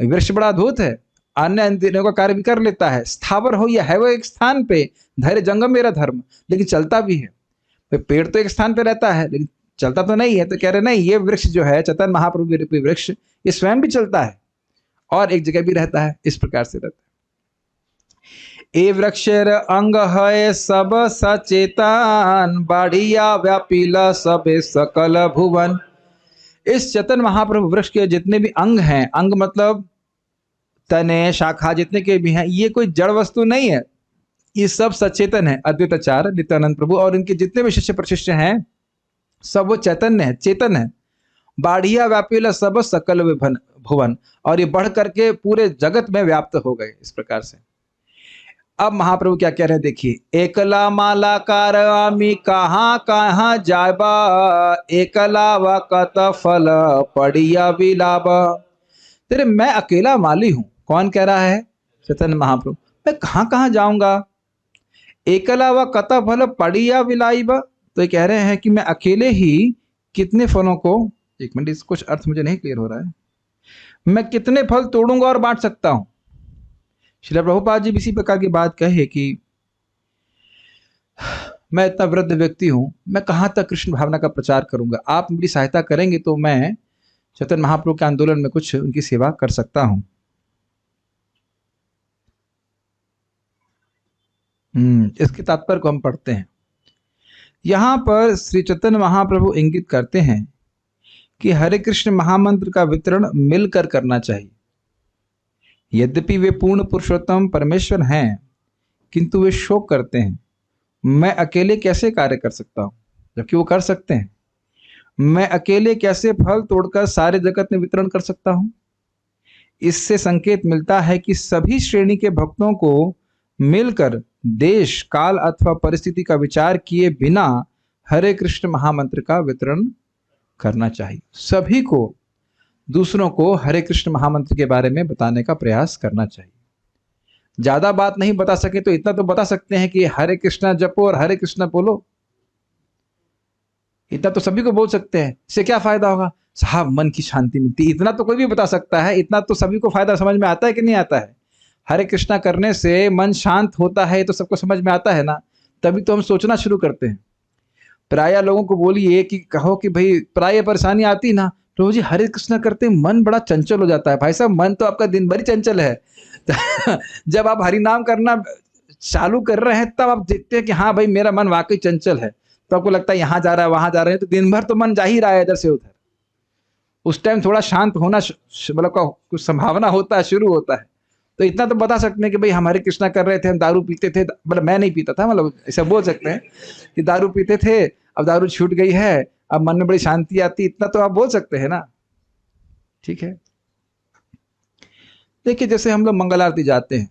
वृक्ष बड़ा अद्भुत है, अन्य इंद्रियों का कार्य भी कर लेता है। स्थावर हो या है वो एक स्थान पे, धैर्य जंगम मेरा धर्म, लेकिन चलता भी है। पेड़ तो एक स्थान पे रहता है लेकिन चलता तो नहीं है। तो कह रहे नहीं, ये वृक्ष जो है चैतन्य महाप्रभु रूपी वृक्ष, ये स्वयं भी चलता है और एक जगह भी रहता है। इस प्रकार से रहता है। ए वृक्षेर अंग है सब सचेतन, बढ़िया व्यापीला सबे सकल भुवन। इस चैतन्य महाप्रभु वृक्ष के जितने भी अंग हैं, अंग मतलब तने शाखा जितने के भी हैं, ये कोई जड़ वस्तु नहीं है, ये सब सचेतन है। अद्वैताचार्य नित्यानंद प्रभु और इनके जितने भी शिष्य प्रशिष्य हैं, सब वो चैतन्य है, चेतन है। बाढ़िया व्यापीला सब सकल भुवन, और ये बढ़ करके पूरे जगत में व्याप्त हो गए। इस प्रकार से अब महाप्रभु क्या कह रहे हैं, देखिए। एकला मालाकार आमी कहाँ कहाँ जाबा, एकला व कत फल पड़िया बिलाबा। तेरे मैं अकेला माली हूं। कौन कह रहा है? चैतन्य महाप्रभु। मैं कहाँ कहाँ जाऊंगा? एकला व कत फल पड़िया बिलाईबा। तो ये कह रहे हैं कि मैं अकेले ही कितने फलों को, एक मिनट, कुछ अर्थ मुझे नहीं क्लियर हो रहा है, मैं कितने फल तोड़ूंगा और बांट सकता हूं। श्रील प्रभुपाद जी भी इसी प्रकार की बात कहे कि मैं इतना वृद्ध व्यक्ति हूं, मैं कहां तक कृष्ण भावना का प्रचार करूंगा, आप मेरी सहायता करेंगे तो मैं चैतन्य महाप्रभु के आंदोलन में कुछ उनकी सेवा कर सकता हूं। इसके तात्पर्य को हम पढ़ते हैं। यहां पर श्री चैतन्य महाप्रभु इंगित करते हैं कि हरे कृष्ण महामंत्र का वितरण मिलकर करना चाहिए। यद्यपि वे पूर्ण पुरुषोत्तम परमेश्वर हैं, किंतु वे शोक करते हैं, मैं अकेले कैसे कार्य कर सकता हूं, जबकि वो कर सकते हैं। मैं अकेले कैसे फल तोड़कर सारे जगत में वितरण कर सकता हूं। इससे संकेत मिलता है कि सभी श्रेणी के भक्तों को मिलकर देश, काल अथवा परिस्थिति का विचार किए बिना हरे कृष्ण महामंत्र का वितरण करना चाहिए। सभी को, दूसरों को हरे कृष्ण महामंत्र के बारे में बताने का प्रयास करना चाहिए। ज्यादा बात नहीं बता सके तो इतना तो बता सकते हैं कि हरे कृष्णा जपो और हरे कृष्णा बोलो। इतना तो सभी को बोल सकते हैं। इससे क्या फायदा होगा साहब, मन की शांति मिलती। इतना तो कोई भी बता सकता है, इतना तो सभी को फायदा समझ में आता है कि नहीं आता है। हरे कृष्णा करने से मन शांत होता है, तो सबको समझ में आता है ना, तभी तो हम सोचना शुरू करते हैं। प्राय लोगों को बोलिए कि कहो कि भाई प्राय परेशानी आती ना, प्रभु जी हरे कृष्णा करते मन बड़ा चंचल हो जाता है। भाई साहब, मन तो आपका दिन भर ही चंचल है। जब आप हरि नाम करना चालू कर रहे हैं तब आप देखते हैं कि हाँ भाई मेरा मन वाकई चंचल है, तो आपको लगता है यहाँ जा रहा है वहां जा रहे हैं, तो दिन भर तो मन जा ही रहा है इधर से उधर। उस टाइम थोड़ा शांत होना मतलब कुछ संभावना होता है, शुरू होता है। तो इतना तो बता सकते हैं कि भाई हम हरे कृष्णा कर रहे थे, हम दारू पीते थे, मतलब मैं नहीं पीता था, मतलब ऐसा बोल सकते हैं कि दारू पीते थे, अब दारू छूट गई है, अब मन में बड़ी शांति आती, इतना तो आप बोल सकते हैं ना। ठीक है, देखिए जैसे हम लोग मंगल आरती जाते हैं,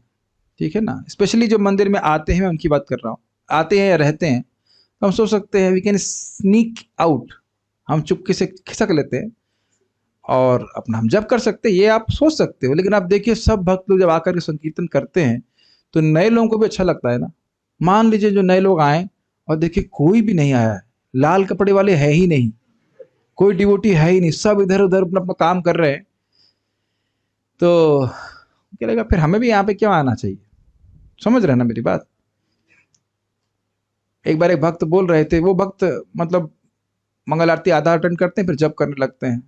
ठीक है ना, स्पेशली जो मंदिर में आते हैं, मैं उनकी बात कर रहा हूँ, आते हैं या रहते हैं, तो हम सोच सकते हैं वी कैन स्नीक आउट, हम चुपके से खिसक लेते हैं और अपना हम जब कर सकते हैं, ये आप सोच सकते हो। लेकिन आप देखिए सब भक्त लोग जब आकर के संकीर्तन करते हैं तो नए लोगों को भी अच्छा लगता है ना। मान लीजिए जो नए लोग आए और देखिए कोई भी नहीं आया है, लाल कपड़े वाले है ही नहीं, कोई डिवोटी है ही नहीं, सब इधर उधर अपना अपना काम कर रहे हैं, तो क्या लगेगा फिर हमें भी यहाँ पे क्यों आना चाहिए। समझ रहे ना मेरी बात। एक बार एक भक्त बोल रहे थे, वो भक्त मतलब मंगल आरती आधा अटेंड करते हैं फिर जप करने लगते हैं,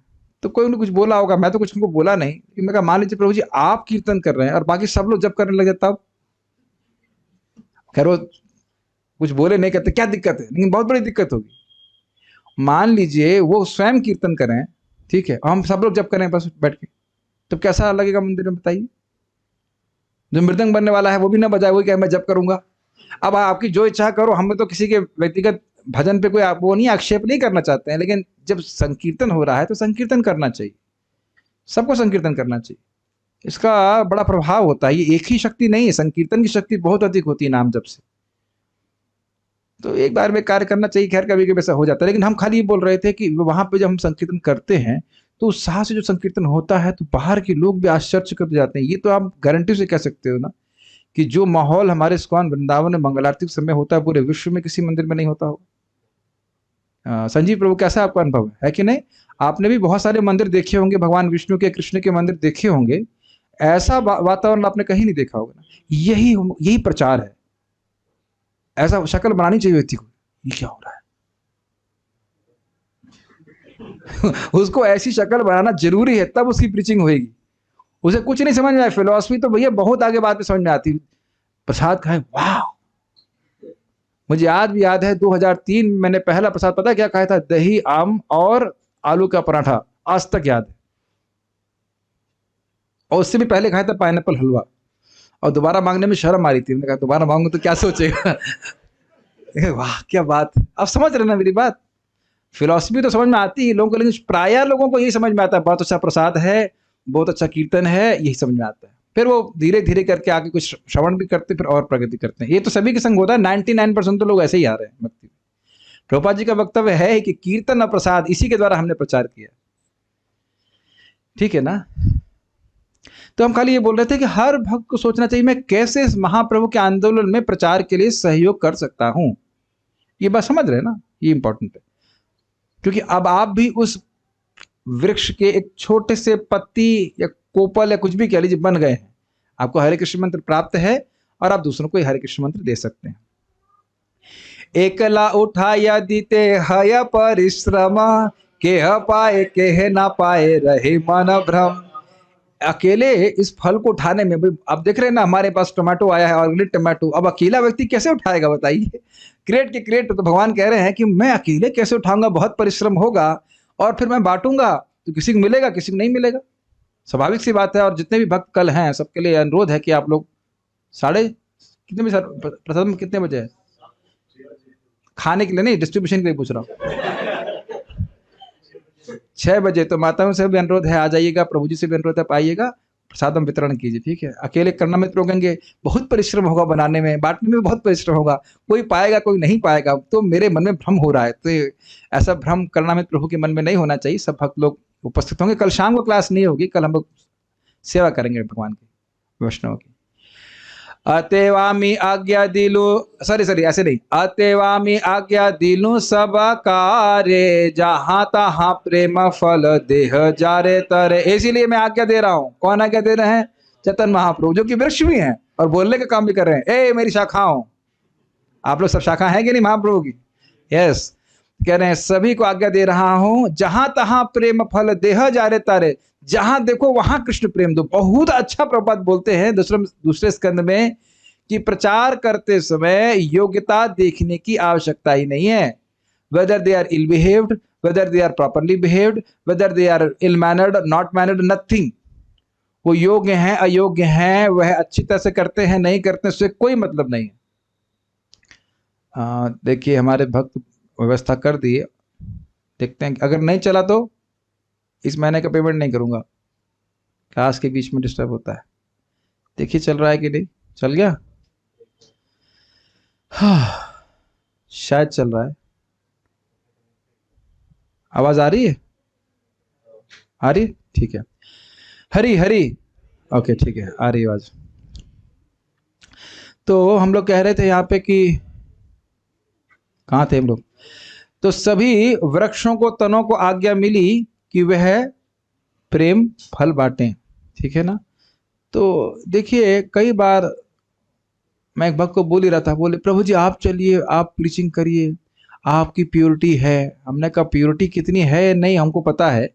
तो कोई उन्हें कुछ बोला होगा, मैं तो कुछ उनको बोला नहीं, मैं कहा मान लीजिए प्रभु जी आप कीर्तन कर रहे हैं और बाकी सब लोग जप करने लगे तब। खैर वो कुछ बोले नहीं, कहते क्या दिक्कत है, लेकिन बहुत बड़ी दिक्कत होगी। मान लीजिए वो स्वयं कीर्तन करें, ठीक है, हम सब लोग जप करें बस बैठ के, तो कैसा लगेगा मंदिर में बताइए। जो मृदंग बनने वाला है वो भी ना बजाए, वो क्या मैं जप करूंगा। अब आपकी जो इच्छा करो, हमें तो किसी के व्यक्तिगत भजन पे कोई वो नहीं, आक्षेप नहीं करना चाहते हैं, लेकिन जब संकीर्तन हो रहा है तो संकीर्तन करना चाहिए, सबको संकीर्तन करना चाहिए। इसका बड़ा प्रभाव होता है, ये एक ही शक्ति नहीं है, संकीर्तन की शक्ति बहुत अधिक होती है नाम जप से। तो एक बार में कार्य करना चाहिए। खैर कभी कभी ऐसा हो जाता है, लेकिन हम खाली ये बोल रहे थे कि वहां पे जब हम संकीर्तन करते हैं तो उत्साह से जो संकीर्तन होता है तो बाहर के लोग भी आश्चर्य कर जाते हैं। ये तो आप गारंटी से कह सकते हो ना कि जो माहौल हमारे इस्कॉन वृंदावन में मंगल आरती के समय होता है पूरे विश्व में किसी मंदिर में नहीं होता होगा। संजीव प्रभु कैसा आपका अनुभव है कि नहीं? आपने भी बहुत सारे मंदिर देखे होंगे, भगवान विष्णु के कृष्ण के मंदिर देखे होंगे, ऐसा वातावरण आपने कहीं नहीं देखा होगा ना। यही प्रचार है, ऐसा शक्ल बनानी चाहिए व्यक्ति को, ये क्या हो रहा है। उसको ऐसी शक्ल बनाना जरूरी है, तब उसकी प्रीचिंग होगी। उसे कुछ नहीं समझ में आया, फिलॉसफी तो भैया बहुत आगे बाद में समझ में आती। प्रसाद खाए, वाह, मुझे आज भी याद है 2003 में मैंने पहला प्रसाद पता क्या खाया था, दही आम और आलू का पराठा, आज तक याद है। और उससे भी पहले खाया था पाइनएप्पल हलवा, और दोबारा मांगने में शर्म आ रही थी। मैंने कहा दोबारा मांगू तो क्या सोचेगा। वाह क्या बात है, आप समझ रहे ना मेरी बात। फिलॉसफी तो समझ में आती है लोगों को, लेकिन प्राय लोगों को यही समझ में आता है बहुत अच्छा प्रसाद है, बहुत अच्छा कीर्तन है, यही समझ में आता है। फिर वो धीरे धीरे करके आगे कुछ श्रवण भी करते, फिर और प्रगति करते हैं। ये तो सभी के संग होता है, 99% तो लोग ऐसे ही आ रहे हैं भक्ति। प्रभुपाद जी का वक्तव्य है कि कीर्तन और प्रसाद इसी के द्वारा हमने प्रचार किया, ठीक है ना। तो हम खाली ये बोल रहे थे कि हर भक्त को सोचना चाहिए मैं कैसे इस महाप्रभु के आंदोलन में प्रचार के लिए सहयोग कर सकता हूं। ये बात समझ रहे हैं ना, ये इंपॉर्टेंट है। क्योंकि अब आप भी उस वृक्ष के एक छोटे से पत्ती या कोपल या कुछ भी कह लीजिए बन गए हैं। आपको हरे कृष्ण मंत्र प्राप्त है और आप दूसरों को हरे कृष्ण मंत्र दे सकते हैं। एकला उठाया दीते हय परिश्रम, केह पाए केह ना पाए रहे मन भ्रम। अकेले इस फल को उठाने में, अब देख रहे हैं ना हमारे पास टमाटो आया है, ऑर्गेनिक टमाटो, अब अकेला व्यक्ति कैसे उठाएगा बताइए। क्रेट के क्रेट तो भगवान कह रहे हैं कि मैं अकेले कैसे उठाऊंगा, बहुत परिश्रम होगा और फिर मैं बांटूंगा तो किसी को मिलेगा किसी को नहीं मिलेगा, स्वाभाविक सी बात है। और जितने भी भक्त कल हैं सबके लिए अनुरोध है कि आप लोग साढ़े कितने बजे, प्रथम कितने बजे है? खाने के लिए नहीं, डिस्ट्रीब्यूशन के लिए पूछ रहा हूँ। 6 बजे। तो माताओं से भी अनुरोध है आ जाइएगा, प्रभु जी से भी अनुरोध है आइएगा, प्रसाद हम वितरण कीजिए, ठीक है। अकेले करना मत रोकेंगे, बहुत परिश्रम होगा बनाने में, बांटने में बहुत परिश्रम होगा, कोई पाएगा कोई नहीं पाएगा, तो मेरे मन में भ्रम हो रहा है। तो ऐसा भ्रम करना मत प्रभु के मन में नहीं होना चाहिए। सब भक्त लोग उपस्थित होंगे। कल शाम को क्लास नहीं होगी, कल हम लोग सेवा करेंगे भगवान की, वैष्णव की। अतेवामी आज्ञा दिलू, सॉरी ऐसे नहीं, अतेवामी आज्ञा दिलू सब कारे, जहां तहां प्रेम फल देह जारे तरे। इसीलिए मैं आज्ञा दे रहा हूं। कौन आज्ञा दे रहे हैं? चैतन्य महाप्रभु, जो कि वृक्ष भी हैं और बोलने का काम भी कर रहे हैं। ए मेरी शाखाओं, आप लोग सब शाखा है कि नहीं महाप्रभु की? यस, कह रहे हैं सभी को आज्ञा दे रहा हूं, जहां तहां प्रेम फल देह जारे तारे, जहां देखो वहां कृष्ण प्रेम दो। बहुत अच्छा प्रपात बोलते हैं दूसरे स्कंद में कि प्रचार करते समय योग्यता देखने की आवश्यकता ही नहीं है। Whether they are ill behaved, whether they are properly behaved, whether they are ill mannered not mannered, nothing. वो योग्य हैं अयोग्य हैं, वह अच्छी तरह से करते हैं नहीं करते, उससे कोई मतलब नहीं है। देखिए हमारे भक्त व्यवस्था कर दिए, देखते हैं अगर नहीं चला तो इस महीने का पेमेंट नहीं करूंगा, क्लास के बीच में डिस्टर्ब होता है। देखिए चल रहा है कि नहीं, चल गया? हाँ, शायद चल रहा है। आवाज आ रही है? आ रही? ठीक है। हरी हरी, ओके ठीक है, आ रही आवाज। तो हम लोग कह रहे थे यहाँ पे कि कहाँ थे हम लोग? तो सभी वृक्षों को, तनों को आज्ञा मिली कि वह प्रेम फल बांटें, ठीक है ना। तो देखिए कई बार मैं एक भक्त को बोल ही रहा था, बोले प्रभु जी आप चलिए, आप प्रीचिंग करिए, आपकी प्योरिटी है। हमने कहा प्योरिटी कितनी है नहीं हमको पता है,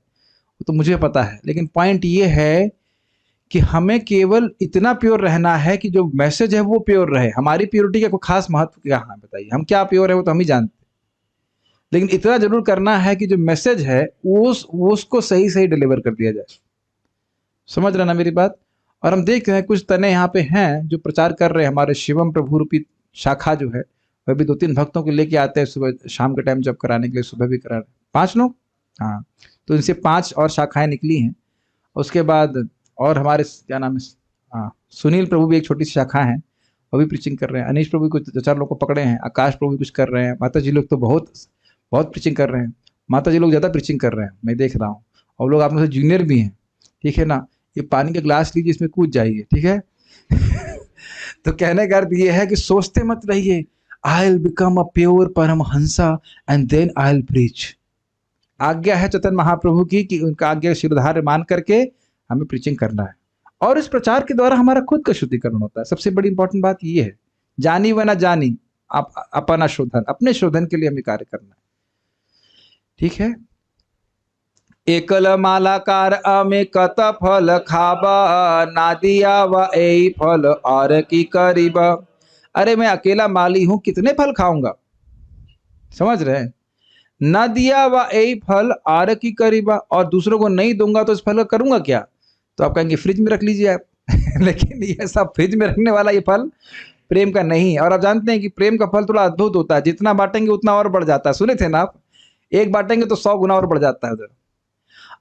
तो मुझे पता है, लेकिन पॉइंट ये है कि हमें केवल इतना प्योर रहना है कि जो मैसेज है वो प्योर रहे। हमारी प्योरिटी का कोई खास महत्व क्या है बताइए? हम क्या प्योर है वो तो हम ही जानते, लेकिन इतना जरूर करना है कि जो मैसेज है वो उसको सही सही डिलीवर कर दिया जाए। समझ रहे ना मेरी बात? और हम देख रहे हैं कुछ तने यहाँ पे हैं जो प्रचार कर रहे हैं। हमारे शिवम प्रभु रूपी शाखा जो है वह भी 2-3 भक्तों को लेके आते हैं सुबह शाम के टाइम जब कराने के लिए, सुबह भी करा रहे 5 लोग। हाँ, तो इनसे 5 और शाखाएं निकली हैं। उसके बाद और हमारे क्या नाम है, हाँ सुनील प्रभु भी एक छोटी सी शाखा है, वो भी प्रीचिंग कर रहे हैं। अनीश प्रभु कुछ 2-4 लोग को पकड़े हैं। आकाश प्रभु भी कुछ कर रहे हैं। माता जी लोग तो बहुत प्रीचिंग कर रहे हैं। माता जी लोग ज़्यादा प्रीचिंग कर रहे हैं, मैं देख रहा हूँ। और लोग आप लोग से जूनियर भी हैं, ठीक है ना। ये पानी का ग्लास लीजिए, इसमें कूद जाइए, ठीक है। तो कहने का अर्थ ये है कि सोचते मत रहिए I will become a pure paramhansa and then I will preach. आज्ञा है चैतन्य महाप्रभु की कि उनका आज्ञा शिरोधार्य मान करके हमें प्रीचिंग करना है। और इस प्रचार के द्वारा हमारा खुद का शुद्धिकरण होता है। सबसे बड़ी इंपॉर्टेंट बात ये है, जानी व ना जानी आप अपना शोधन, अपने शोधन के लिए हमें कार्य करना है, ठीक है। एकल मालाकार अमे कत फल खाबा, नादिया व ए फल और की करीब। अरे मैं अकेला माली हूं, कितने फल खाऊंगा? समझ रहे हैं? न दिया व ए फल और की करीबा, और दूसरों को नहीं दूंगा तो इस फल का करूंगा क्या? तो आप कहेंगे फ्रिज में रख लीजिए आप। लेकिन ये सब फ्रिज में रखने वाला ये फल प्रेम का नहीं है। और आप जानते हैं कि प्रेम का फल थोड़ा अद्भुत होता है, जितना बांटेंगे उतना और बढ़ जाता है। सुने थे ना आप? एक बांटेंगे तो 100 गुना और बढ़ जाता है उधर।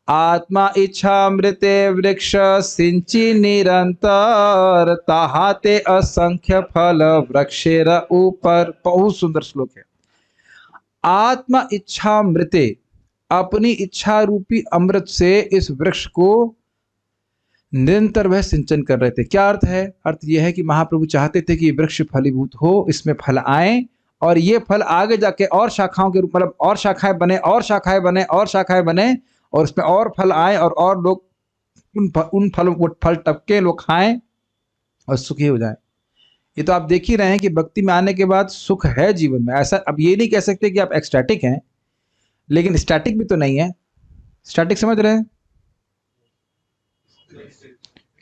आत्मा इच्छा मृते वृक्ष सिंची निरंतर, ताहाते असंख्य फल वृक्षेर ऊपर। बहुत सुंदर श्लोक है। आत्मा इच्छा मृते, अपनी इच्छा रूपी अमृत से इस वृक्ष को निरंतर वह सिंचन कर रहे थे। क्या अर्थ है? अर्थ यह है कि महाप्रभु चाहते थे कि वृक्ष फलीभूत हो, इसमें फल आए और ये फल आगे जाके और शाखाओं के रूप, मतलब और शाखाएं बने और शाखाएं बने और शाखाएं बने, और उसमें और फल आए और लोग उन फलों को फल टपके लोग खाएं और सुखी हो जाएं। ये तो आप देख ही रहे हैं कि भक्ति में आने के बाद सुख है जीवन में। ऐसा अब ये नहीं कह सकते कि आप एक्सटैटिक हैं, लेकिन स्टैटिक भी तो नहीं है। स्टैटिक समझ रहे हैं?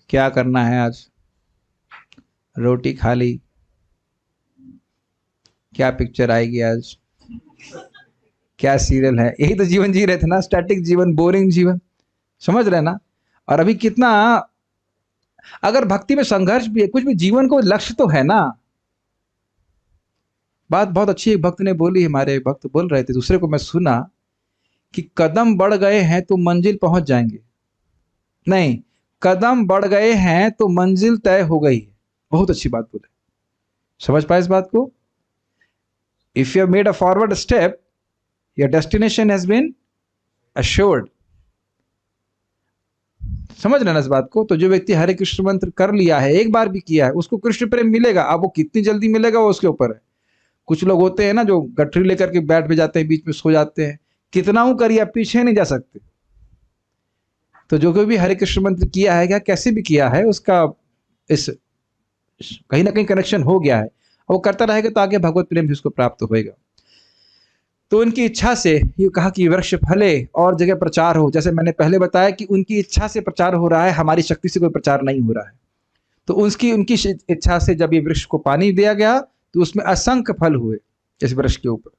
क्या करना है आज? रोटी खा ली? क्या पिक्चर आएगी आज? क्या सीरियल है? यही तो जीवन जी रहे थे ना, स्टैटिक जीवन, बोरिंग जीवन। समझ रहे ना? और अभी कितना, अगर भक्ति में संघर्ष भी है, कुछ भी, जीवन को लक्ष्य तो है ना। बात बहुत अच्छी एक भक्त ने बोली, हमारे भक्त बोल रहे थे, दूसरे को मैं सुना कि कदम बढ़ गए हैं तो मंजिल पहुंच जाएंगे, नहीं, कदम बढ़ गए हैं तो मंजिल तय हो गई। बहुत अच्छी बात बोले। समझ पाए इस बात को? If you have made a forward step, your destination has been assured. समझ रहे ना इस बात को? तो जो व्यक्ति हरे कृष्ण मंत्र कर लिया है, एक बार भी किया है, उसको कृष्ण प्रेम मिलेगा। अब वो कितनी जल्दी मिलेगा वो उसके ऊपर है। कुछ लोग होते हैं ना जो गठरी लेकर के बैठ भी जाते हैं, बीच में सो जाते हैं, कितना हूं करिए पीछे नहीं जा सकते। तो जो कोई भी हरे कृष्ण मंत्र किया है, क्या कैसे भी किया है, उसका इस कहीं ना कहीं कनेक्शन हो गया है, वो करता रहेगा तो आगे भगवत प्रेम भी उसको प्राप्त होएगा। तो उनकी इच्छा से ये कहा कि वृक्ष फले और जगह प्रचार हो। जैसे मैंने पहले बताया कि उनकी इच्छा से प्रचार हो रहा है, हमारी शक्ति से कोई प्रचार नहीं हो रहा है। तो उनकी इच्छा से जब ये वृक्ष को पानी दिया गया तो उसमें असंख्य फल हुए इस वृक्ष के ऊपर।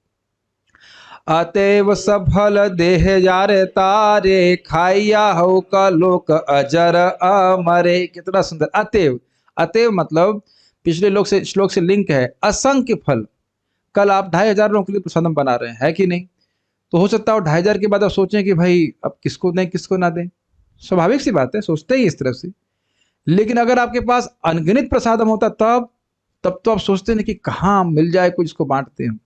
अतएव सब फल देह जारे तारे, खाइया हो का लोक अजर अमरे। कितना सुंदर। अतएव, अतएव मतलब पिछले श्लोक से लिंक है। असंख्य फल। कल आप 2500 लोगों के लिए प्रसादम बना रहे हैं, है कि नहीं? तो हो सकता है 2500 के बाद आप सोचें कि भाई अब किसको दें किसको ना दें। स्वाभाविक सी बात है, सोचते ही इस तरफ से। लेकिन अगर आपके पास अनगिनत प्रसादम होता तब तो आप सोचते हैं कि कहाँ मिल जाए कुछ, इसको बांटते हैं।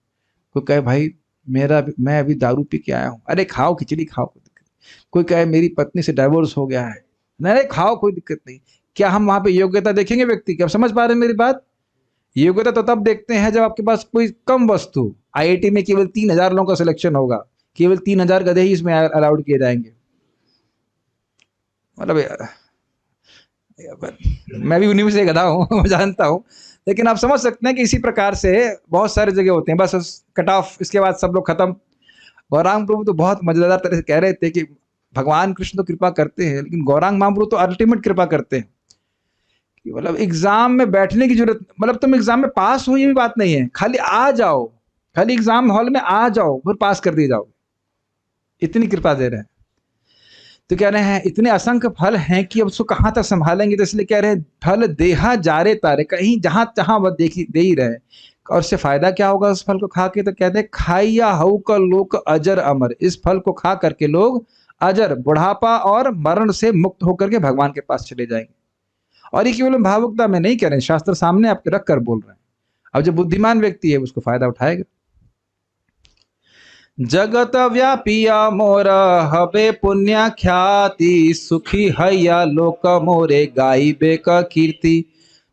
कोई कहे भाई मैं अभी दारू पी के आया हूँ, अरे खाओ खिचड़ी खाओ, कोई दिक्कत नहीं। कोई कहे मेरी पत्नी से डाइवोर्स हो गया है, नहीं खाओ कोई दिक्कत नहीं। क्या हम वहां पे योग्यता देखेंगे व्यक्ति की? आप समझ पा रहे हैं मेरी बात? योग्यता तो तब देखते हैं जब आपके पास कोई कम वस्तु। आईआईटी में केवल 3000 लोगों का सिलेक्शन होगा, केवल 3000 गधे ही इसमें अलाउड किए जाएंगे। मतलब मैं भी उन्हीं में से गधा हूँ जानता हूँ। लेकिन आप समझ सकते हैं कि इसी प्रकार से बहुत सारे जगह होते हैं, बस कट ऑफ, इसके बाद सब लोग खत्म। गौरांग प्रभु तो बहुत मजेदार तरह से कह रहे थे कि भगवान कृष्ण तो कृपा करते हैं, लेकिन गौरांग महाप्रभु तो अल्टीमेट कृपा करते हैं। कि मतलब एग्जाम में बैठने की जरूरत, मतलब तुम एग्जाम में पास हो ये भी बात नहीं है, खाली आ जाओ, खाली एग्जाम हॉल में आ जाओ, फिर पास कर दिए जाओ, इतनी कृपा दे रहे हैं। तो कह रहे हैं इतने असंख्य फल हैं कि अब उसको कहां तक संभालेंगे। तो इसलिए कह रहे हैं फल देहा जारे तारे, कहीं जहां जहां वह देखी दे ही रहे। और उससे फायदा क्या होगा उस फल को खा के? तो कहते हैं खाइया हऊ का लोक अजर अमर। इस फल को खा करके लोग अजर, बुढ़ापा और मरण से मुक्त होकर के भगवान के पास चले जाएंगे। और ये केवल भावुकता में नहीं कह रहे हैं, शास्त्र सामने आपके रख कर बोल रहे हैं। अब जो बुद्धिमान व्यक्ति है उसको फायदा उठाएगा। जगत व्यापिया मोर हबे पुण्य ख्याति, सुखी हैया लोक मोरे गाइबे का कीर्ति।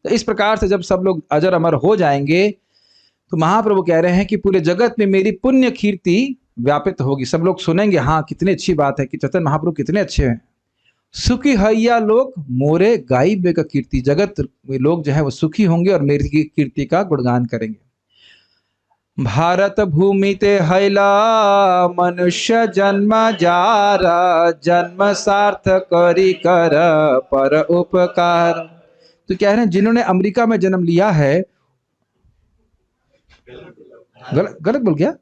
तो इस प्रकार से जब सब लोग अजर अमर हो जाएंगे तो महाप्रभु कह रहे हैं कि पूरे जगत में मेरी पुण्य कीर्ति व्यापित होगी। सब लोग सुनेंगे, हाँ कितनी अच्छी बात है कि चैतन्य महाप्रभु कितने अच्छे हैं। सुखी हैया लोग मोरे गाइबे का कीर्ति, जगत में लोग जो है वो सुखी होंगे और मेरी कीर्ति का गुणगान करेंगे। भारत भूमि ते हैला मनुष्य जन्म जारा, जन्म सार्थ करी कर पर उपकार। तो कह रहे हैं जिन्होंने अमेरिका में जन्म लिया है, गलत बोल गया?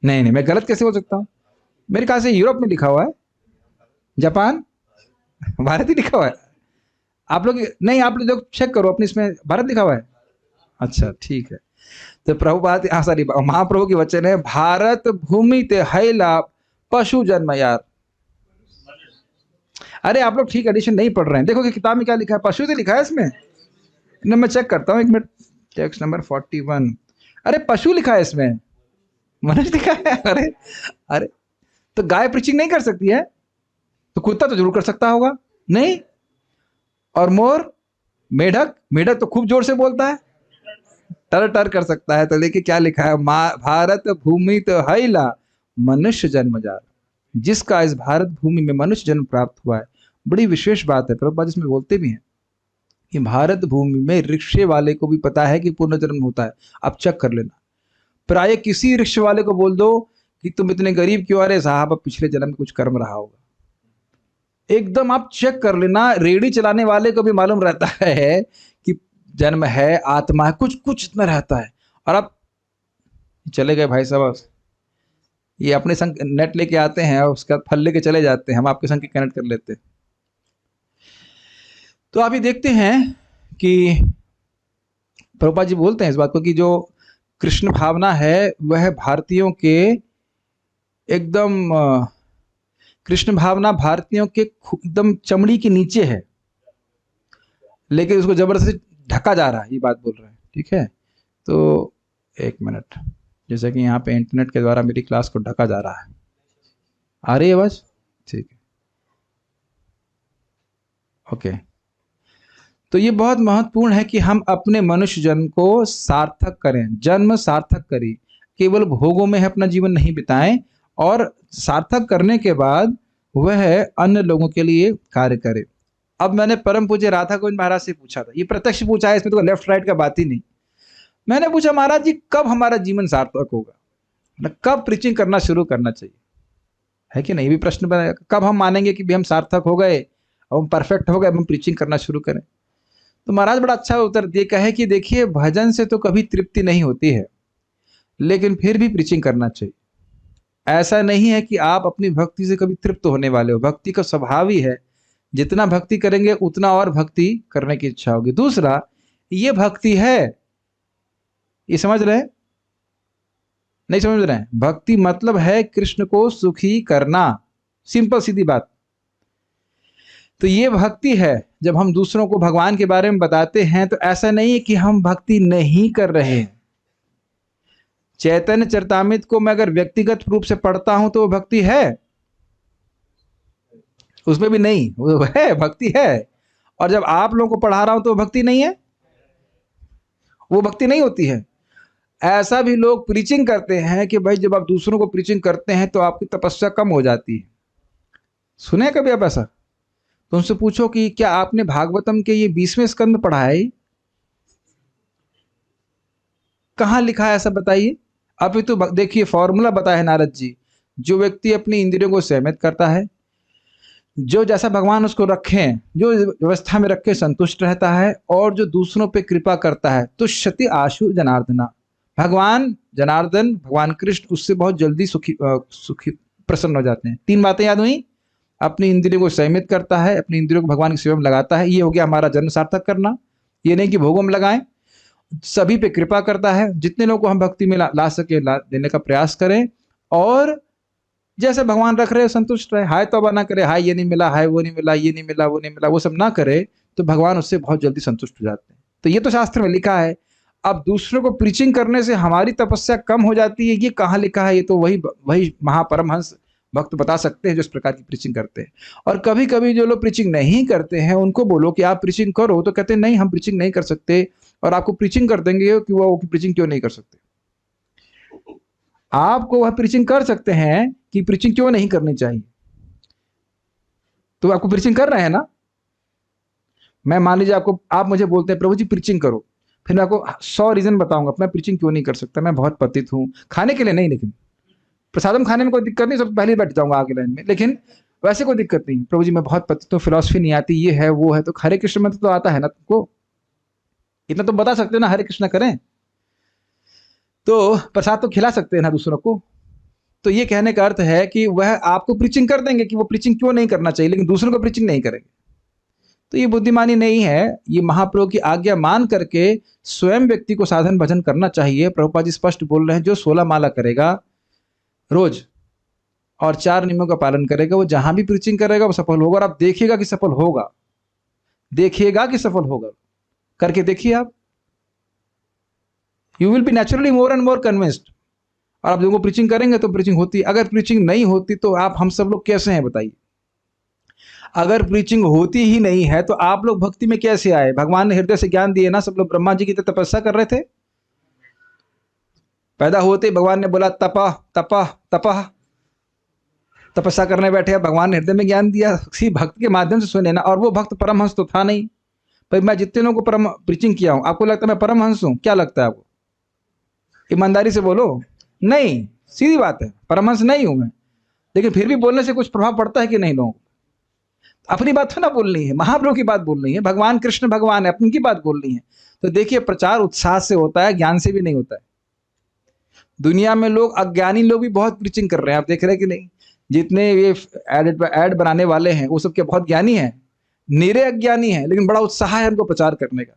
नहीं, मैं गलत कैसे बोल सकता हूं? मेरे ख्याल से यूरोप में लिखा हुआ है, जापान, भारत ही लिखा हुआ है। आप लोग नहीं, आप लोग चेक करो अपने, इसमें भारत लिखा हुआ है। अच्छा ठीक है। तो प्रभुपाद, हाँ सॉरी, महाप्रभु के वचन है भारत भूमि ते हैला पशु जन्म। यार अरे आप लोग ठीक एडिशन नहीं पढ़ रहे हैं। देखो कि किताब में क्या लिखा है, पशु से लिखा है इसमें। मैं चेक करता हूँ, एक मिनट। टेक्स्ट नंबर 41, अरे पशु लिखा है इसमें, मनुष्य लिखा है। अरे तो गाय प्रीचिंग नहीं कर सकती है, तो कुत्ता तो जरूर कर सकता होगा, नहीं? और मोर, मेढक तो खूब जोर से बोलता है। टर टर कर सकता है। तो देखिए क्या लिखा है, भारत भूमि तो हैला मनुष्य जन्म जार, जिसका इस भारत भूमि में मनुष्य जन्म प्राप्त हुआ है। बड़ी विशेष बात है, प्रभुपाद इसमें बोलते भी हैं कि भारत भूमि में रिक्शे वाले को भी पता है कि पुनर्जन्म होता है। आप चेक कर लेना, प्राय किसी रिक्शे वाले को बोल दो कि तुम इतने गरीब क्यों, अरे साहब अब पिछले जन्म में कुछ कर्म रहा होगा। एकदम आप चेक कर लेना, रेडी चलाने वाले को भी मालूम रहता है कि जन्म है, आत्मा है, कुछ कुछ इतना रहता है। और आप चले गए भाई साहब, ये अपने संग नेट लेके आते हैं और उसका फल लेके चले जाते हैं, हम आपके संग कनेक्ट कर लेते हैं। तो आप ये देखते हैं कि प्रभुपाद जी बोलते हैं इस बात को कि जो कृष्ण भावना है वह भारतीयों के एकदम कृष्ण भावना भारतीयों के एकदम चमड़ी के नीचे है, लेकिन उसको जबरदस्ती ढका जा रहा है, ये बात बोल रहे हैं। ठीक है, तो एक मिनट, जैसे कि यहाँ पे इंटरनेट के द्वारा मेरी क्लास को ढका जा रहा है, आ रही है आवाज? ठीक है, ओके। तो ये बहुत महत्वपूर्ण है कि हम अपने मनुष्य जन्म को सार्थक करें, जन्म सार्थक करें, केवल भोगों में अपना जीवन नहीं बिताएं, और सार्थक करने के बाद वह अन्य लोगों के लिए कार्य करे। अब मैंने परम पूज्य राधा गोविंद महाराज से पूछा था, ये प्रत्यक्ष पूछा है, इसमें तो लेफ्ट राइट का बात ही नहीं। मैंने पूछा, महाराज जी कब हमारा जीवन सार्थक होगा, कब प्रीचिंग करना शुरू करना चाहिए, है कि नहीं? भी प्रश्न बना, कब हम मानेंगे कि भी हम सार्थक हो गए, अब हम परफेक्ट हो गए, अब हम प्रीचिंग करना शुरू करें? तो महाराज बड़ा अच्छा उत्तर दिए, कहे कि देखिए भजन से तो कभी तृप्ति नहीं होती है, लेकिन फिर भी प्रीचिंग करना चाहिए। ऐसा नहीं है कि आप अपनी भक्ति से कभी तृप्त होने वाले हो, भक्ति का स्वभाव ही है, जितना भक्ति करेंगे उतना और भक्ति करने की इच्छा होगी। दूसरा, ये भक्ति है, ये समझ रहे हैं? नहीं समझ रहे हैं? भक्ति मतलब है कृष्ण को सुखी करना, सिंपल सीधी बात। तो ये भक्ति है। जब हम दूसरों को भगवान के बारे में बताते हैं तो ऐसा नहीं है कि हम भक्ति नहीं कर रहे हैं। चैतन्य चरितामृत को मैं अगर व्यक्तिगत रूप से पढ़ता हूं तो वो भक्ति है, उसमें भी नहीं, वो है, भक्ति है। और जब आप लोगों को पढ़ा रहा हूं तो भक्ति नहीं है, वो भक्ति नहीं होती है। ऐसा भी लोग प्रीचिंग करते हैं कि भाई जब आप दूसरों को प्रीचिंग करते हैं तो आपकी तपस्या कम हो जाती है। सुने कभी आप ऐसा? तो उनसे पूछो कि क्या आपने भागवतम के ये 20वें स्कंद में पढ़ा है? कहां लिखा है ऐसा बताइए। अभी तो देखिए फॉर्मूला बताया है नारद जी, जो व्यक्ति अपनी इंद्रियों को संयमित करता है, जो जैसा भगवान उसको रखे, जो व्यवस्था में रखे संतुष्ट रहता है, और जो दूसरों पे कृपा करता है, तो शति आशु जनार्दना, भगवान जनार्दन भगवान कृष्ण उससे बहुत जल्दी सुखी प्रसन्न हो जाते हैं। 3 बातें याद हुई, अपनी इंद्रियों को संयमित करता है, अपनी इंद्रियों को भगवान की सेवा में लगाता है, ये हो गया हमारा जन्म सार्थक करना। ये नहीं कि भोगों में लगाएं, सभी पे कृपा करता है, जितने लोगों को हम भक्ति में ला सके देने का प्रयास करें, और जैसे भगवान रख रहे संतुष्ट रहे, हाय तौबा ना करे, हाय ये नहीं मिला, हाय वो नहीं मिला, ये नहीं मिला, वो नहीं मिला, वो सब ना करे, तो भगवान उससे बहुत जल्दी संतुष्ट हो जाते हैं। तो ये तो शास्त्र में लिखा है। अब दूसरों को प्रीचिंग करने से हमारी तपस्या कम हो जाती है, ये कहाँ लिखा है? ये तो वही महापरमहंस भक्त बता सकते हैं जो इस प्रकार की प्रीचिंग करते हैं। और कभी कभी जो लोग प्रीचिंग नहीं करते हैं उनको बोलो कि आप प्रीचिंग करो, तो कहते हैं नहीं हम प्रीचिंग नहीं कर सकते, और आपको प्रीचिंग कर देंगे कि वो प्रीचिंग क्यों नहीं कर सकते। आपको वह प्रीचिंग कर सकते हैं कि प्रीचिंग क्यों नहीं करनी चाहिए, तो आपको प्रीचिंग कर रहे हैं ना। मैं मान लीजिए आप मुझे बोलते हैं प्रभु जी प्रीचिंग करो, फिर मैं आपको 100 रीजन बताऊंगा मैं प्रीचिंग क्यों नहीं कर सकता। मैं बहुत पतित हूं, खाने के लिए नहीं, लेकिन प्रसादम खाने में कोई दिक्कत नहीं, सबसे पहले बैठ जाऊंगा आगे लाइन में, लेकिन वैसे कोई दिक्कत नहीं। प्रभु जी मैं बहुत पतित हूँ, फिलॉसफी नहीं आती, ये है वो है, तो हरे कृष्ण में तो आता है ना तुमको, इतना तो बता सकते हो ना, हरे कृष्ण करें तो प्रसाद तो खिला सकते हैं ना दूसरों को। तो ये कहने का अर्थ है कि वह आपको प्रीचिंग कर देंगे कि वो प्रीचिंग क्यों नहीं करना चाहिए, लेकिन दूसरों को प्रीचिंग नहीं करेंगे। तो ये बुद्धिमानी नहीं है। ये महाप्रभु की आज्ञा मान करके स्वयं व्यक्ति को साधन भजन करना चाहिए। प्रभुपाद जी स्पष्ट बोल रहे हैं, जो 16 माला करेगा रोज और 4 नियमों का पालन करेगा, वो जहां भी प्रीचिंग करेगा वो सफल होगा। और आप देखिएगा कि सफल होगा, देखिएगा कि सफल होगा, करके देखिए आप, you will be naturally more and more convinced. और आप लोगों को प्रीचिंग करेंगे तो प्रीचिंग होती है। अगर प्रीचिंग नहीं होती तो आप हम सब लोग कैसे हैं बताइए। अगर प्रीचिंग होती ही नहीं है तो आप लोग भक्ति में कैसे आए? भगवान ने हृदय से ज्ञान दिए ना, सब लोग ब्रह्मा जी की तपस्या कर रहे थे, पैदा होते ही भगवान ने बोला तपह तपह तपह, तपस्या करने बैठे, भगवान ने हृदय में ज्ञान दिया, किसी भक्त के माध्यम से सुने ना। और वो भक्त परमहंस तो था नहीं। भाई मैं जितने लोगों को परम प्रीचिंग किया हूं, आपको लगता है मैं परमहंस हूं? क्या लगता है आपको? ईमानदारी से बोलो। नहीं, सीधी बात है, परमहंस नहीं हूं मैं। लेकिन फिर भी बोलने से कुछ प्रभाव पड़ता है कि नहीं लोगों को? अपनी बात तो ना बोलनी है, महाप्रभु की बात बोलनी है, भगवान कृष्ण भगवान है, अपनी की बात बोलनी है। तो देखिए, प्रचार उत्साह से होता है, ज्ञान से भी नहीं होता है। दुनिया में लोग, अज्ञानी लोग भी बहुत प्रीचिंग कर रहे हैं, आप देख रहे हैं कि नहीं? जितने ये ऐड बनाने वाले हैं वो सब के बहुत ज्ञानी हैं, निरे अज्ञानी हैं, लेकिन बड़ा उत्साह है उनको प्रचार करने का।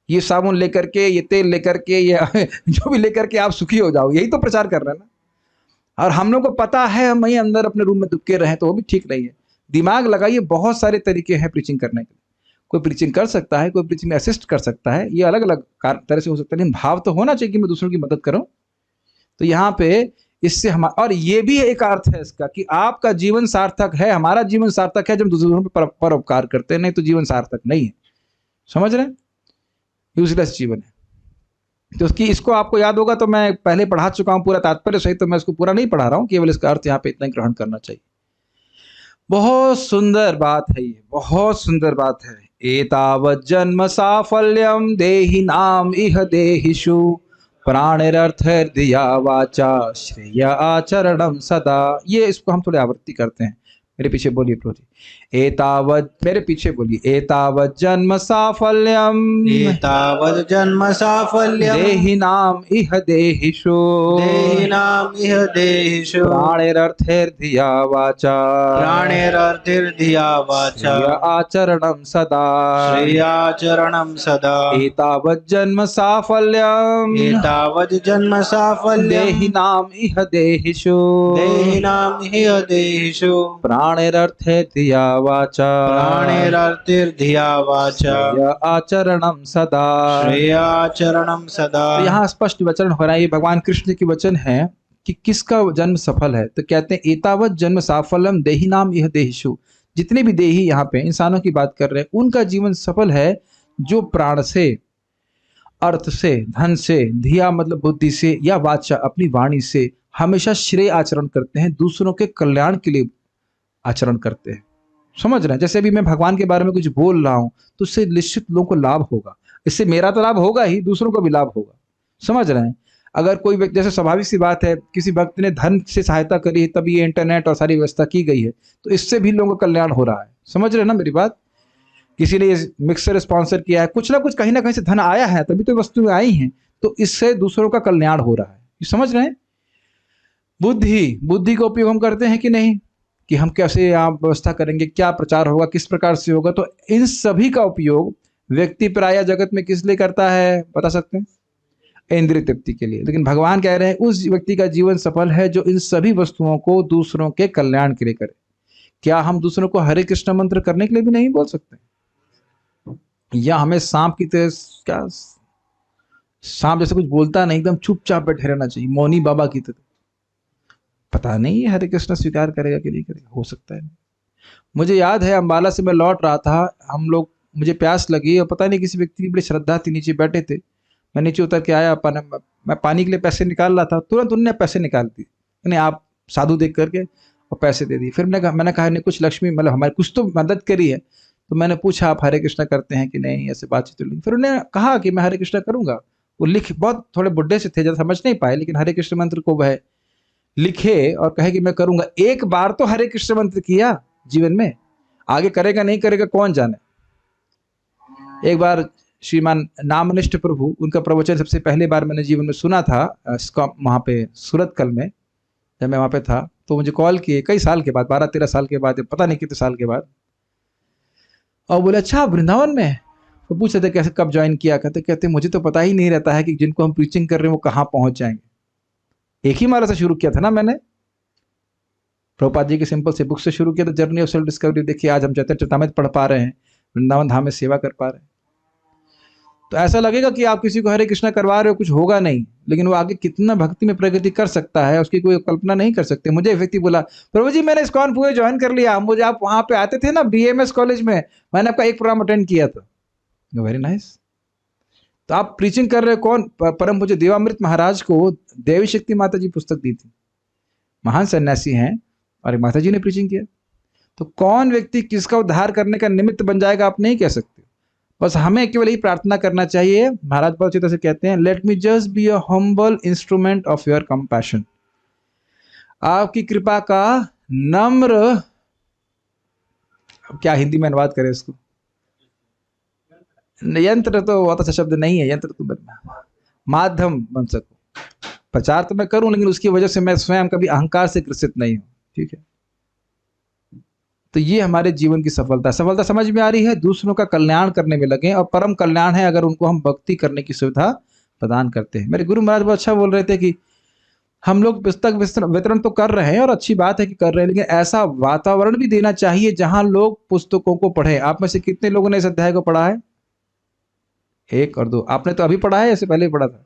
ये साबुन लेकर के, ये तेल लेकर के, ये जो भी लेकर के आप सुखी हो जाओ, यही तो प्रचार कर रहे हैं ना। और हम लोग को पता है हम वहीं अंदर अपने रूम में दुबके रहे, तो वो भी ठीक नहीं है। दिमाग लगाइए, बहुत सारे तरीके हैं प्रीचिंग करने के। कोई प्रीचिंग कर सकता है, कोई प्रीचिंग असिस्ट कर सकता है, ये अलग अलग तरह से हो सकता है, लेकिन भाव तो होना चाहिए कि मैं दूसरों की मदद करूं। तो यहाँ पे इससे हम, और ये भी एक अर्थ है इसका कि आपका जीवन सार्थक है, हमारा जीवन सार्थक है जब दूसरों पर परोपकार करते हैं, नहीं तो जीवन सार्थक नहीं है। समझ रहे हैं? यूजलेस जीवन है। तो इसको आपको याद होगा, तो मैं पहले पढ़ा चुका हूं पूरा तात्पर्य सहित, तो मैं इसको पूरा नहीं पढ़ा रहा हूं, केवल इसका अर्थ यहाँ पे इतना ग्रहण करना चाहिए। बहुत सुंदर बात है ये, बहुत सुंदर बात है। एतावत् जन्म साफल्यम देहि नाम इह देहिषु प्राणिरर्थर्धिया वाचा श्रेय आचरणम सदा। ये इसको हम थोड़े आवृत्ति करते हैं। मेरे पीछे बोलिए प्रभु जी। एतावत्, मेरे पीछे बोलिए। एतावत् जन्म साफल्यम, एतावत् जन्म साफल्यम देहिनाम इह देहिषु, देहिनाम इह देहिषु प्राणिरर्थर्धिया वाचा, प्राणिरर्थर्धिया वाचा श्रेय आचरणम सदा, श्रेयाचरणम सदा। एतावत् जन्म साफल्यम, एतावत् जन्म साफल्यम देहिनाम इह देहिषु, देहिनाम इह देहिषु प्राणिरर्थर्धिया वाचा, प्राणिरर्थर्धिया वाचा श्रेय आचरणम सदा। श्रेयाचरणम सदा। तो यहाँ स्पष्ट वचन हो रहा है, ये भगवान कृष्ण की वचन है कि किसका जन्म सफल है। तो कहते हैं एतावत् जन्म साफल्यम देहिनाम इह देहिषु। जितने भी देही यहाँ पे इंसानों की बात कर रहे हैं, उनका जीवन सफल है जो प्राण से, अर्थ से, धन से, धिया मतलब बुद्धि से, या वाचा अपनी वाणी से हमेशा श्रेय आचरण करते हैं, दूसरों के कल्याण के लिए आचरण करते हैं। समझ रहे हैं? जैसे अभी मैं भगवान के बारे में कुछ बोल रहा हूं, तो उससे निश्चित लोगों को लाभ होगा। इससे मेरा तो लाभ होगा ही, दूसरों को भी लाभ होगा। समझ रहे हैं? अगर कोई व्यक्ति, जैसे स्वाभाविक सी बात है, किसी व्यक्ति ने धन से सहायता करी है, तभी ये इंटरनेट और सारी व्यवस्था की गई है, तो इससे भी लोगों का कल्याण हो रहा है। समझ रहे हैं ना मेरी बात? किसी ने मिक्सर स्पॉन्सर किया है, कुछ ना कुछ कहीं ना कहीं से धन आया है, तभी तो वस्तुएं आई हैं, तो इससे दूसरों का कल्याण हो रहा है। समझ रहे हैं? बुद्धि का उपयोग हम करते हैं कि नहीं, कि हम कैसे यहाँ व्यवस्था करेंगे, क्या प्रचार होगा, किस प्रकार से होगा। तो इन सभी का उपयोग व्यक्ति प्राय जगत में किस लिए करता है, बता सकते हैं? इंद्रिय तृप्ति के लिए। लेकिन भगवान कह रहे हैं उस व्यक्ति का जीवन सफल है जो इन सभी वस्तुओं को दूसरों के कल्याण के लिए करे। क्या हम दूसरों को हरे कृष्ण मंत्र करने के लिए भी नहीं बोल सकते? या हमें सांप की तरह, क्या सांप जैसे कुछ बोलता नहीं, एकदम चुपचाप बैठे रहना चाहिए, मौनी बाबा की तरह? पता नहीं हरे कृष्ण स्वीकार करेगा कि नहीं करेगा, हो सकता है। मुझे याद है अम्बाला से मैं लौट रहा था, हम लोग, मुझे प्यास लगी और पता नहीं किसी व्यक्ति की बड़ी श्रद्धा थी, नीचे बैठे थे। मैं नीचे उतर के आया, मैं पानी के लिए पैसे निकाल रहा था, तुरंत उन्होंने पैसे निकाल दिए, नहीं आप साधु देख करके, और पैसे दे दिए। फिर मैंने कहा नहीं, कुछ लक्ष्मी मतलब हमारी कुछ तो मदद करी है। तो मैंने पूछा आप हरे कृष्ण करते हैं कि नहीं, ऐसे बातचीत हुई। फिर उन्होंने कहा कि मैं हरे कृष्ण करूंगा। वो बहुत थोड़े बुढ़े से थे, ज़्यादा समझ नहीं पाए, लेकिन हरे कृष्ण मंत्र को वह लिखे और कहे कि मैं करूंगा। एक बार तो हरे कृष्ण मंत्र किया जीवन में, आगे करेगा नहीं करेगा कौन जाने। एक बार श्रीमान नामनिष्ठ प्रभु, उनका प्रवचन सबसे पहले बार मैंने जीवन में सुना था, वहां पे सूरतकल में, जब मैं वहां पे था। तो मुझे कॉल किए कई साल के बाद, 12-13 साल के बाद, पता नहीं कितने साल के बाद, और बोले अच्छा वृंदावन में। वो पूछते थे कैसे, कब ज्वाइन किया। कहते मुझे तो पता ही नहीं रहता है कि जिनको हम प्रीचिंग कर रहे हैं वो कहाँ पहुंच जाएंगे। एक ही माला से शुरू किया था ना मैंने, प्रभुपाद जी के सिंपल से बुक से शुरू किया था, जर्नी ऑफ सेल्फ डिस्कवरी। देखिए आज हम चैतन्य चरितामृत पढ़ पा रहे हैं, वृंदावन धाम में सेवा कर पा रहे हैं। तो ऐसा लगेगा कि आप किसी को हरे कृष्णा करवा रहे हो, कुछ होगा नहीं, लेकिन वो आगे कितना भक्ति में प्रगति कर सकता है उसकी कोई कल्पना नहीं कर सकते। मुझे एक व्यक्ति बोला, प्रभु जी मैंने इस्कॉन पूरे ज्वाइन कर लिया, मुझे आप वहां पे आते थे ना BMS कॉलेज में, मैंने आपका एक प्रोग्राम अटेंड किया था। Very nice. तो आप प्रीचिंग कर रहे हो कौन? परम पूज्य देवामृत महाराज को देवी शक्ति माता जी पुस्तक दी थी, महान सन्यासी हैं, और माता जी ने प्रीचिंग किया। तो कौन व्यक्ति किसका उद्धार करने का निमित्त बन जाएगा आप नहीं कह सकते। बस हमें केवल यही प्रार्थना करना चाहिए। महाराज बहुत अच्छी तरह से कहते हैं, let me just be a humble instrument of your compassion. आपकी कृपा का नम्र, क्या हिंदी में अनुवाद करें इसको? यंत्र तो बहुत अच्छा शब्द नहीं है, यंत्र तो माध्यम बन सकूं। प्रचार तो मैं करूं, लेकिन उसकी वजह से मैं स्वयं कभी अहंकार से ग्रसित नहीं हूं। ठीक है, तो ये हमारे जीवन की सफलता समझ में आ रही है। दूसरों का कल्याण करने में लगे, और परम कल्याण है अगर उनको हम भक्ति करने की सुविधा प्रदान करते हैं। मेरे गुरु महाराज बहुत अच्छा बोल रहे थे कि हम लोग पुस्तक वितरण तो कर रहे हैं, और अच्छी बात है कि कर रहे हैं, लेकिन ऐसा वातावरण भी देना चाहिए जहां लोग पुस्तकों को पढ़े। आप में से कितने लोगों ने इस अध्याय को पढ़ा है? 1 और 2। आपने तो अभी पढ़ा है, इससे पहले ही पढ़ा था?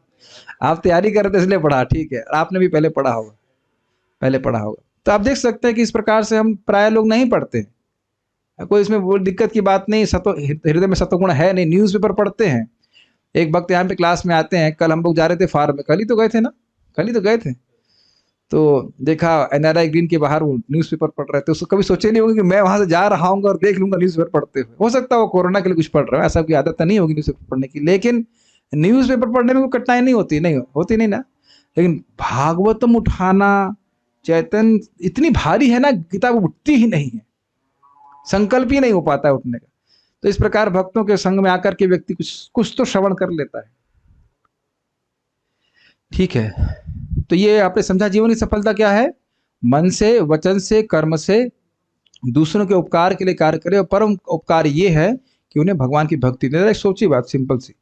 आप तैयारी कर रहे थे इसलिए पढ़ा, ठीक है। आपने भी पहले पढ़ा होगा, तो आप देख सकते हैं कि इस प्रकार से हम प्राय लोग नहीं पढ़ते हैं। कोई इसमें वो दिक्कत की बात नहीं, हृदय में सत्वगुण है नहीं, न्यूज़पेपर पढ़ते हैं। एक वक्त यहाँ पे क्लास में आते हैं, कल हम लोग जा रहे थे फार्म में, कल ही तो गए थे, तो देखा NRI ग्रीन के बाहर वो न्यूज़पेपर पढ़ रहे थे। उसको कभी सोचे नहीं होगा कि मैं वहां से जा रहा हूँ और देख लूंगा न्यूज़पेपर पढ़ते हुए। हो सकता है वो कोरोना के लिए कुछ पढ़ रहा है, ऐसा कोई आदत नहीं होगी न्यूज़पेपर पढ़ने की, लेकिन न्यूज़पेपर पढ़ने में कोई कठिनाई नहीं होती ना। लेकिन भागवतम उठाना, चैतन्य इतनी भारी है ना, किताब उठती ही नहीं है, संकल्प ही नहीं हो पाता है उठने का। तो इस प्रकार भक्तों के संग में आकर के व्यक्ति कुछ तो श्रवण कर लेता है। ठीक है, तो ये आपने समझा जीवन की सफलता क्या है? मन से, वचन से, कर्म से दूसरों के उपकार के लिए कार्य करे। और परम उपकार ये है कि उन्हें भगवान की भक्ति दे। एक सोची बात सिंपल सी,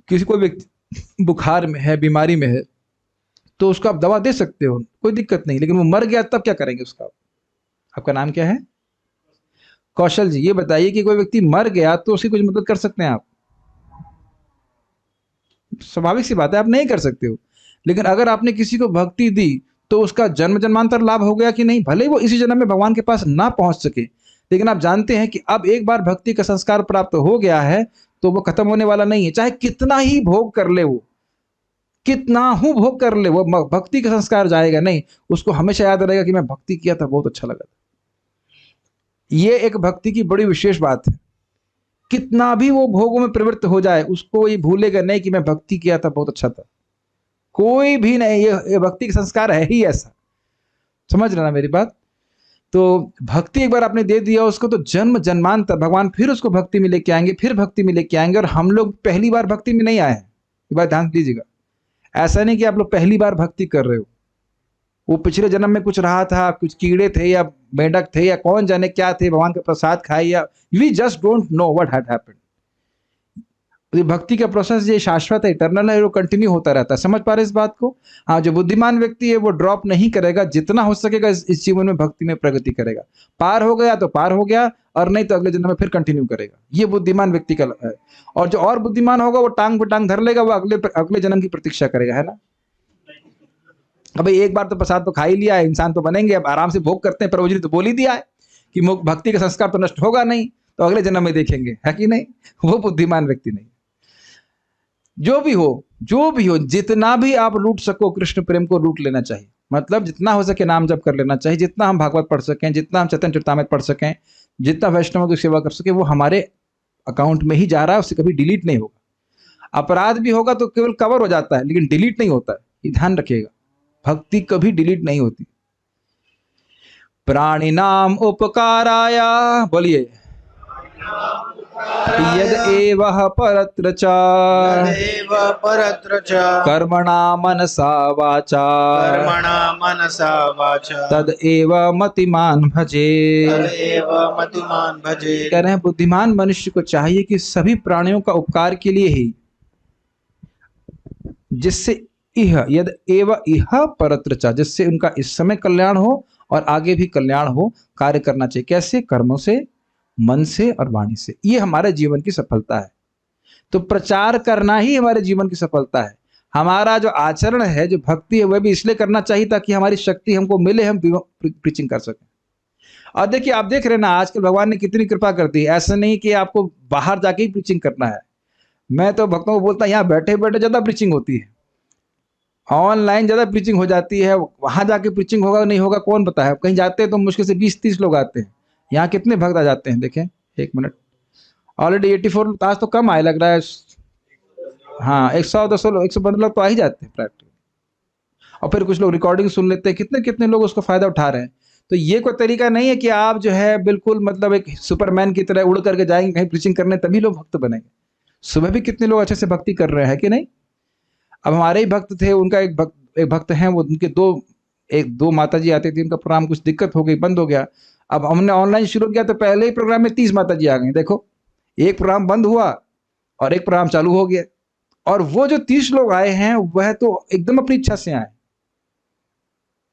किसी को व्यक्ति बुखार में है, बीमारी में है, तो उसको आप दवा दे सकते हो, कोई दिक्कत नहीं, लेकिन वो मर गया तब क्या करेंगे उसका? आपका नाम क्या है? कौशल जी। ये बताइए कि कोई व्यक्ति मर गया तो उसकी कुछ मदद कर सकते हैं आप? स्वाभाविक सी बात है, आप नहीं कर सकते हो। लेकिन अगर आपने किसी को भक्ति दी तो उसका जन्म जन्मांतर लाभ हो गया कि नहीं? भले ही वो इसी जन्म में भगवान के पास ना पहुंच सके, लेकिन आप जानते हैं कि अब एक बार भक्ति का संस्कार प्राप्त हो गया है तो वो खत्म होने वाला नहीं है। चाहे कितना ही भोग कर ले, वो कितना ही भोग कर ले, वो भक्ति का संस्कार जाएगा नहीं। उसको हमेशा याद रहेगा कि मैं भक्ति किया था, बहुत अच्छा लगा था। ये एक भक्ति की बड़ी विशेष बात है। कितना भी वो भोगों में प्रवृत्त हो जाए, उसको ये भूलेगा नहीं कि मैं भक्ति किया था, बहुत अच्छा था। कोई भी नहीं, ये भक्ति का संस्कार है ही ऐसा। समझ रहे ना मेरी बात? तो भक्ति एक बार आपने दे दिया उसको, तो जन्म जन्मांतर भगवान फिर उसको भक्ति में लेके आएंगे, फिर भक्ति में लेके आएंगे। और हम लोग पहली बार भक्ति में नहीं आए हैं, ये बात ध्यान दीजिएगा। ऐसा नहीं कि आप लोग पहली बार भक्ति कर रहे हो। वो पिछले जन्म में कुछ रहा था, कुछ कीड़े थे या मेंढक थे या कौन जाने क्या थे, भगवान का प्रसाद खाए, या we just don't know what had happened. भक्ति का प्रोसेस ये शाश्वत है, इटर्नल है, वो कंटिन्यू होता रहता है। समझ पा रहे इस बात को? हाँ, जो बुद्धिमान व्यक्ति है वो ड्रॉप नहीं करेगा, जितना हो सकेगा इस जीवन में भक्ति में प्रगति करेगा। पार हो गया तो पार हो गया, और नहीं तो अगले जन्म में फिर कंटिन्यू करेगा। ये बुद्धिमान व्यक्ति का है। और जो और बुद्धिमान होगा वो टांग पे टांग धर लेगा, वो अगले जन्म की प्रतीक्षा करेगा, है ना? अब एक बार तो प्रसाद तो खा ही लिया है, इंसान तो बनेंगे, अब आराम से भोग करते हैं। प्रभु जी ने तो बोल ही दिया है कि भक्ति का संस्कार तो नष्ट होगा नहीं, तो अगले जन्म में देखेंगे, है कि नहीं? वो बुद्धिमान व्यक्ति नहीं। जो भी हो, जितना भी आप लूट सको कृष्ण प्रेम को लूट लेना चाहिए। मतलब जितना हो सके नाम जप कर लेना चाहिए, जितना हम भागवत पढ़ सकें, जितना हम चैतन्य चरितामृत पढ़ सकें, जितना वैष्णव की सेवा कर सके, वो हमारे अकाउंट में ही जा रहा है, उससे कभी डिलीट नहीं होगा। अपराध भी होगा तो केवल कवर हो जाता है, लेकिन डिलीट नहीं होता है, ये ध्यान रखिएगा। भक्ति कभी डिलीट नहीं होती। प्राणी नाम उपकाराय, बोलिए, यद एवः परत्र च कर्मणा मनसा वाचा तद एव मतिमान भजे। कह रहे हैं बुद्धिमान मनुष्य को चाहिए कि सभी प्राणियों का उपकार के लिए ही, जिससे यद एव इह परत्र च, जिससे उनका इस समय कल्याण हो और आगे भी कल्याण हो, कार्य करना चाहिए। कैसे? कर्मों से, मन से और वाणी से। ये हमारे जीवन की सफलता है। तो प्रचार करना ही हमारे जीवन की सफलता है। हमारा जो आचरण है, जो भक्ति है, वह भी इसलिए करना चाहिए ताकि हमारी शक्ति हमको मिले, हम प्रीचिंग कर सकें। और देखिए, आप देख रहे हैं ना आजकल भगवान ने कितनी कृपा कर दी। ऐसा नहीं कि आपको बाहर जाके ही प्रीचिंग करना है। मैं तो भक्तों को बोलता यहाँ बैठे बैठे ज़्यादा प्रीचिंग होती है, ऑनलाइन ज़्यादा प्रीचिंग हो जाती है, वहाँ जाके प्रीचिंग होगा नहीं होगा कौन पता है। कहीं जाते हैं तो मुश्किल से 20-30 लोग आते हैं, यहाँ कितने भक्त आ जाते हैं देखें। एक मिनट, ऑलरेडी 84, आज तो कम आए लग रहा है। हाँ 100-200 लोग, 115 लोग तो आ ही जाते हैं प्रैक्टिस। और फिर कुछ लोग रिकॉर्डिंग सुन लेते हैं, कितने कितने लोग उसका फ़ायदा उठा रहे हैं। तो ये कोई तरीका नहीं है कि आप जो है बिल्कुल मतलब एक सुपरमैन की तरह उड़ करके जाएंगे कहीं प्रीचिंग करने तभी लोग भक्त बनेंगे। सुबह भी कितने लोग अच्छे से भक्ति कर रहे हैं कि नहीं। अब हमारे ही भक्त थे, उनका एक भक्त हैं, वो उनके दो माता जी आती थी, उनका प्रोग्राम कुछ दिक्कत हो गई, बंद हो गया। अब हमने ऑनलाइन शुरू किया तो पहले ही प्रोग्राम में 30 माता जी आ गई। देखो, एक प्रोग्राम बंद हुआ और एक प्रोग्राम चालू हो गया। और वो जो 30 लोग आए हैं वह तो एकदम अपनी इच्छा से आए।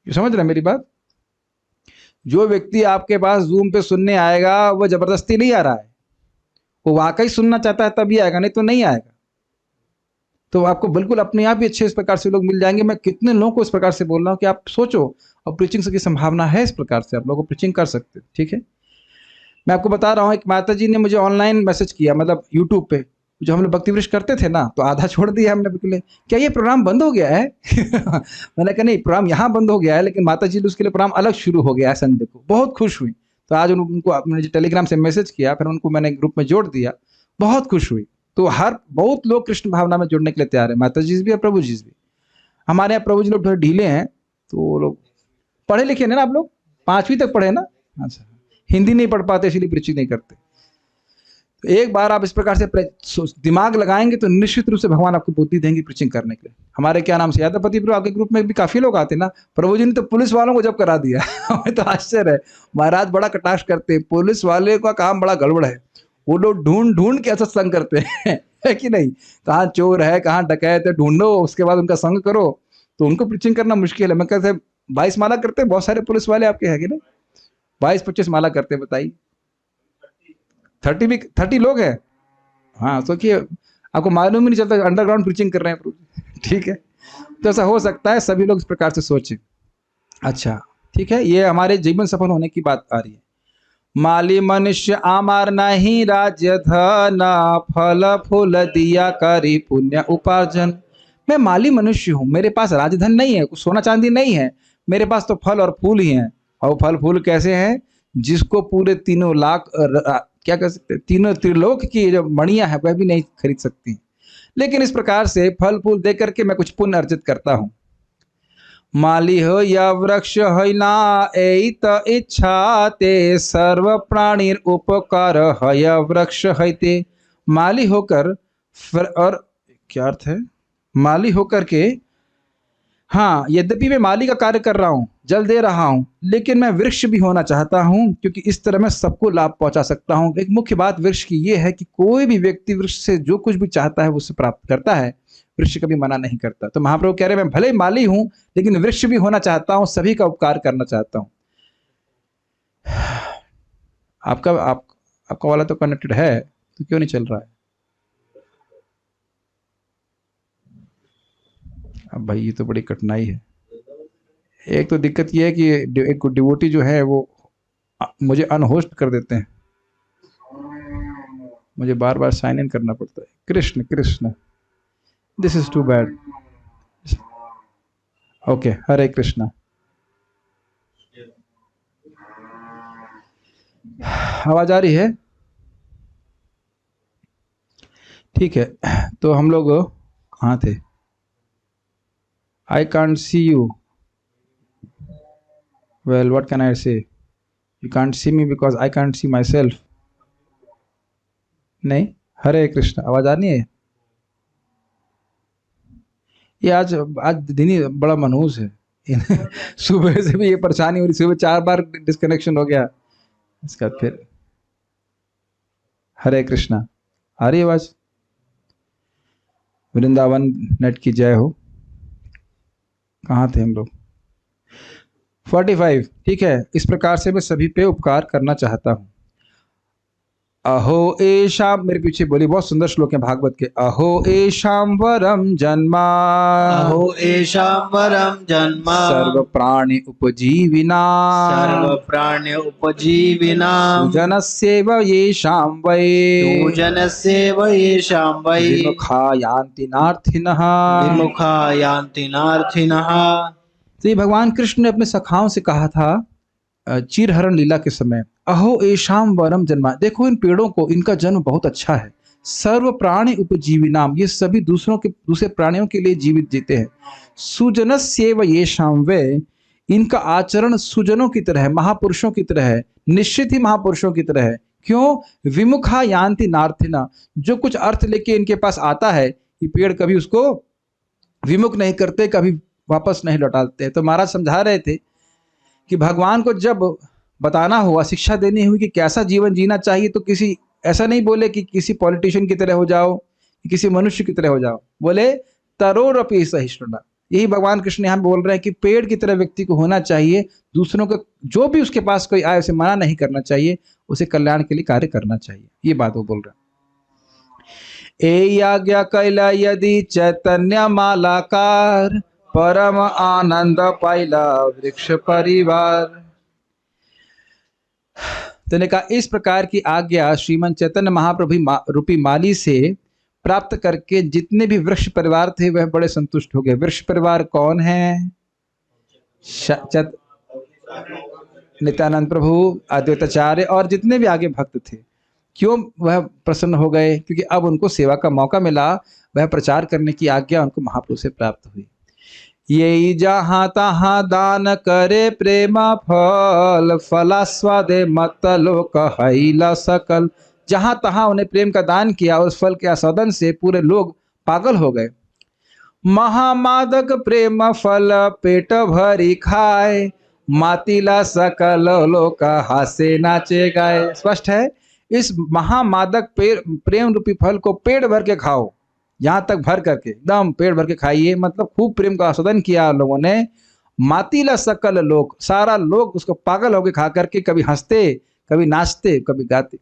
समझ रहे मेरी बात। जो व्यक्ति आपके पास जूम पे सुनने आएगा वो जबरदस्ती नहीं आ रहा है, वो वाकई सुनना चाहता है तभी आएगा, नहीं तो नहीं आएगा। तो आपको बिल्कुल अपने आप ही अच्छे इस प्रकार से लोग मिल जाएंगे। मैं कितने लोगों को इस प्रकार से बोल रहा हूँ कि आप सोचो, और प्रीचिंग की संभावना है, इस प्रकार से आप लोगों को प्रीचिंग कर सकते हैं। ठीक है, मैं आपको बता रहा हूँ, एक माता जी ने मुझे ऑनलाइन मैसेज किया, मतलब यूट्यूब पे जो हम लोग भक्ति वृक्ष करते थे ना, तो आधा छोड़ दिया हमने बिल्कुल। क्या ये प्रोग्राम बंद हो गया है? मैंने कहा नहीं, प्रोग्राम यहाँ बंद हो गया है, लेकिन माता जी ने उसके लिए प्रोग्राम अलग शुरू हो गया है संडे को। बहुत खुश हुई। तो आज उनको मैंने टेलीग्राम से मैसेज किया, फिर उनको मैंने ग्रुप में जोड़ दिया, बहुत खुश हुई। तो बहुत लोग कृष्ण भावना में जुड़ने के लिए तैयार है, माता जी भी और प्रभु जी भी। हमारे यहाँ प्रभु जी लोग थोड़े ढीले हैं, तो लोग पढ़े लिखे ना, आप लोग 5वीं तक पढ़े ना। अच्छा, हिंदी नहीं पढ़ पाते इसलिए प्रीचिंग नहीं करते। तो एक बार आप इस प्रकार से दिमाग लगाएंगे तो निश्चित रूप से भगवान आपको बुद्धि देंगे प्रीचिंग करने के लिए। हमारे क्या नाम से यादवपति प्रभु, आपके ग्रुप में भी काफी लोग आते ना, प्रभु जी ने तो पुलिस वालों को जब करा दिया। हमें तो आश्चर्य है, महाराज बड़ा कटाक्ष करते हैं, पुलिस वाले का काम बड़ा गड़बड़ है। वो लोग ढूंढ ढूंढ के सत्संग करते हैं, है कि नहीं। कहाँ चोर है, कहाँ डकैत है, ढूंढो, उसके बाद उनका संग करो। तो उनको प्रीचिंग करना मुश्किल है। मैं कहते 22 माला करते हैं, बहुत सारे पुलिस वाले आपके है कि नहीं, 22-25 माला करते हैं, बताइए। 30 लोग हैं। हाँ, सोचिए, आपको मालूम ही नहीं चलता अंडरग्राउंड प्रीचिंग कर रहे हैं। ठीक है, तो ऐसा हो सकता है, सभी लोग इस प्रकार से सोचें। अच्छा, ठीक है, ये हमारे जीवन सफल होने की बात आ रही है। माली मनुष्य आमार नहीं राज्य धन, फल फूल दिया करी पुण्य उपार्जन। मैं माली मनुष्य हूँ, मेरे पास राजधन नहीं है, कुछ सोना चांदी नहीं है, मेरे पास तो फल और फूल ही हैं। और फल फूल कैसे हैं? जिसको पूरे 3 लाख क्या कह सकते, 3 त्रिलोक की जो मणियां है वह भी नहीं खरीद सकती। लेकिन इस प्रकार से फल फूल दे करके मैं कुछ पुण्य अर्जित करता हूँ। माली हो या वृक्ष है ना एत इच्छा ते, सर्व प्राणीर उपकार है वृक्ष है ते। माली होकर, और क्या अर्थ है माली होकर के? हाँ, यद्यपि मैं माली का कार्य कर रहा हूँ, जल दे रहा हूँ, लेकिन मैं वृक्ष भी होना चाहता हूँ, क्योंकि इस तरह मैं सबको लाभ पहुंचा सकता हूँ। एक मुख्य बात वृक्ष की यह है कि कोई भी व्यक्ति वृक्ष से जो कुछ भी चाहता है वो उससे प्राप्त करता है, वृक्ष कभी मना नहीं करता। तो महाप्रभु कह रहे हैं, मैं भले माली हूं लेकिन वृक्ष भी होना चाहता हूं, सभी का उपकार करना चाहता हूं। आपका वाला तो कनेक्टेड है, तो क्यों नहीं चल रहा है? अब भाई ये तो बड़ी कठिनाई है। एक तो दिक्कत ये है कि एक डिवोटी जो है वो मुझे अनहोस्ट कर देते हैं, मुझे बार बार साइन इन करना पड़ता है। Krishna Krishna, this is too bad. Okay, Hare Krishna. आवाज आ रही है? ठीक है, तो हम लोग कहाँ थे? I can't see you. Well, what can I say? You can't see me because I can't see myself. नहीं, हरे कृष्ण। आवाज आ रही है? ये आज दिन ही बड़ा मनहूस है। सुबह से भी ये परेशानी हो रही, सुबह 4 बार डिस्कनेक्शन हो गया, इसका फिर। हरे कृष्णा, आ रही आवाज? वृंदावन नेट की जय हो। कहाँ थे हम लोग? 45। ठीक है, इस प्रकार से मैं सभी पे उपकार करना चाहता हूँ। अहो एषाम, मेरे पीछे बोली, बहुत सुंदर श्लोक है भागवत के। अहो एषाम वरम जन्मा, अहो एषां वरं जन्म सर्व प्राणि उपजीविना, सर्व प्राण्य उपजीविनां सुजनस्यैव येषां वै, सुजनस्यैव येषां वै विमुखा यान्ति नार्थिनः। विमुखा यान्ति नार्थिनः। तो ये भगवान कृष्ण ने अपने सखाओं से कहा था चीरहरण लीला के समय, अहो एषाम वरम जन्मा, देखो इन पेड़ों को, इनका जन्म बहुत अच्छा है। सर्व प्राणी उपजीविनाम, ये सभी दूसरे प्राणियों के लिए जीवित जीते हैं। सुजनस्यैव येषां वै, इनका आचरण सुजनों की तरह है, महापुरुषों की तरह है, निश्चित ही महापुरुषों की तरह है। क्यों? विमुखा यान्ति नार्थिना, जो कुछ अर्थ लेके इनके पास आता है, ये पेड़ कभी उसको विमुख नहीं करते, कभी वापस नहीं लौटाते। तो महाराज समझा रहे थे कि भगवान को जब बताना हुआ, शिक्षा देनी हुई कि कैसा जीवन जीना चाहिए, तो किसी ऐसा नहीं बोले कि किसी पॉलिटिशियन की तरह हो जाओ, किसी मनुष्य की तरह हो जाओ, बोले तरोरपि सहिष्णुना। यही भगवान कृष्ण यहाँ बोल रहे हैं कि पेड़ की तरह व्यक्ति को होना चाहिए, दूसरों का जो भी उसके पास कोई आए उसे मना नहीं करना चाहिए, उसे कल्याण के लिए कार्य करना चाहिए। ये बात वो बोल रहे हैं। ए आज्ञा कैला यदि चैतन्य मालाकार, परम आनंद पाइला वृक्ष परिवार। तो ने कहा इस प्रकार की आज्ञा श्रीमन चैतन्य महाप्रभु रूपी माली से प्राप्त करके जितने भी वृक्ष परिवार थे वह बड़े संतुष्ट हो गए। वृक्ष परिवार कौन है? नित्यानंद प्रभु, अद्वैताचार्य और जितने भी आगे भक्त थे। क्यों वह प्रसन्न हो गए? क्योंकि अब उनको सेवा का मौका मिला, वह प्रचार करने की आज्ञा उनको महाप्रभु से प्राप्त हुई। ये जहाँ तहाँ दान करे प्रेम फल, फलास्वादे मत लोक हैला सकल। जहाँ तहाँ उन्हें प्रेम का दान किया, उस फल के आस्वादन से पूरे लोग पागल हो गए। महामादक प्रेम फल पेट भरी खाए, मातिला सकल लोक हासे नाचे गाए। स्पष्ट है, इस महामादक प्रेम रूपी फल को पेट भर के खाओ, यहाँ तक भर करके एकदम पेट भर के खाइए, मतलब खूब प्रेम का आस्वादन किया लोगों ने। मातिला सकल लोग, सारा लोग उसको पागल होके खा करके कभी हंसते, कभी नाचते, कभी गाते।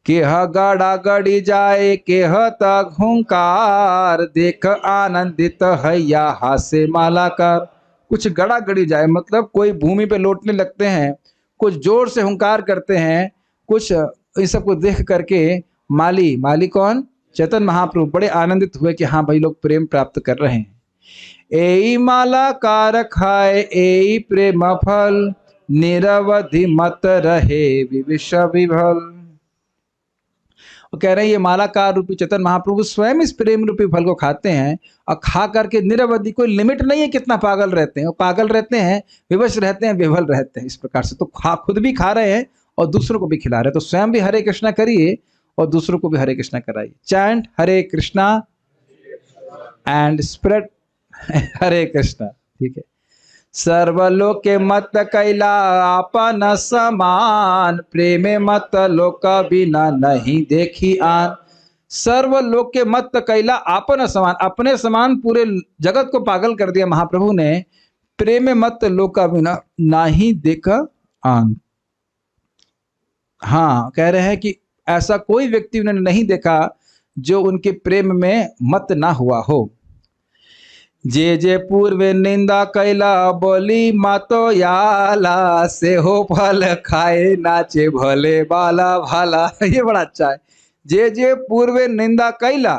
केह गड़ा गड़ी जाए, केह तक हुंकार, देख आनंदित हैया हासे मालाकार। कुछ गड़ा गड़ी जाए मतलब कोई भूमि पे लौटने लगते हैं, कुछ जोर से हुंकार करते हैं, कुछ इन सबको देख करके माली कौन? चैतन्य महाप्रभु बड़े आनंदित हुए कि हाँ भाई लोग प्रेम प्राप्त कर रहे हैं। एई माला कार खाए एई प्रेम फल, निरवधि मत रहे विविश विभल। वो कह रहे हैं ये मालाकार रूपी चैतन्य महाप्रभु स्वयं इस प्रेम रूपी फल को खाते हैं और खा करके निरवधि, कोई लिमिट नहीं है कितना पागल रहते हैं, वो पागल रहते हैं, विवश रहते हैं, विभल रहते हैं। इस प्रकार से तो खुद भी खा रहे हैं और दूसरों को भी खिला रहे हैं। तो स्वयं भी हरे कृष्णा करिए और दूसरों को भी हरे कृष्णा कराइए। Chant Hare Krishna and spread Hare Krishna. ठीक है। सर्वलोके मत कैला आपन समान, प्रेमे मत लोक बिना नहीं देखी आन। सर्वलोक के मत कैला आपन समान, अपने समान पूरे जगत को पागल कर दिया महाप्रभु ने। प्रेमे मत लोक बिना नहीं देखा आन। हाँ, कह रहे हैं कि ऐसा कोई व्यक्ति उन्होंने नहीं देखा जो उनके प्रेम में मत ना हुआ हो। जे जे पूर्वे निंदा कैला, बोली मातो याला, से हो फल खाए नाचे भले बाला भाला। ये बड़ा अच्छा है। जे जे पूर्वे निंदा कैला,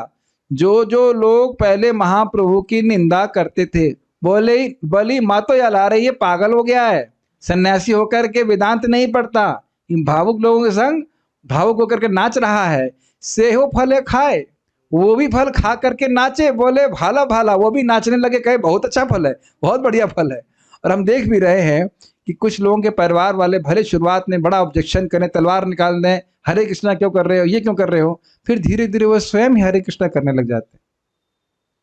जो जो लोग पहले महाप्रभु की निंदा करते थे, बोले बोली मातो याला, अरे ये पागल हो गया है, सन्यासी होकर के वेदांत नहीं पढ़ता, इन भावुक लोगों के संग भावुक होकर के नाच रहा है। से हो फल खाए, वो भी फल खा करके नाचे, बोले भाला भाला, वो भी नाचने लगे, कहे बहुत अच्छा फल है, बहुत बढ़िया फल है। और हम देख भी रहे हैं कि कुछ लोगों के परिवार वाले भले शुरुआत में बड़ा ऑब्जेक्शन करें, तलवार निकाल दें, हरे कृष्णा क्यों कर रहे हो, ये क्यों कर रहे हो, फिर धीरे धीरे वो स्वयं ही हरे कृष्णा करने लग जाते हैं।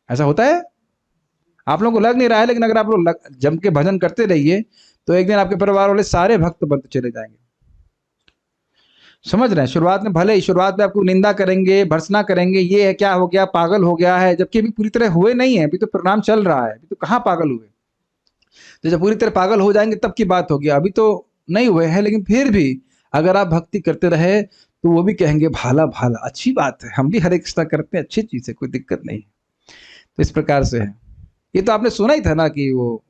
ऐसा होता है, आप लोगों को लग नहीं रहा है, लेकिन अगर आप लोग जम के भजन करते रहिए तो एक दिन आपके परिवार वाले सारे भक्त बनते चले जाएंगे। समझ रहे हैं? शुरुआत में भले ही शुरुआत में आपको निंदा करेंगे, भर्त्सना करेंगे, ये है क्या हो गया, पागल हो गया है, जबकि अभी पूरी तरह हुए नहीं है, अभी तो परिणाम चल रहा है, अभी तो कहाँ पागल हुए। तो जब पूरी तरह पागल हो जाएंगे तब की बात होगी, अभी तो नहीं हुए हैं। लेकिन फिर भी अगर आप भक्ति करते रहे तो वो भी कहेंगे भाला भाला, अच्छी बात है, हम भी हरे कृष्णा करते हैं, अच्छी चीज है, कोई दिक्कत नहीं। तो इस प्रकार से है। ये तो आपने सुना ही था ना कि वो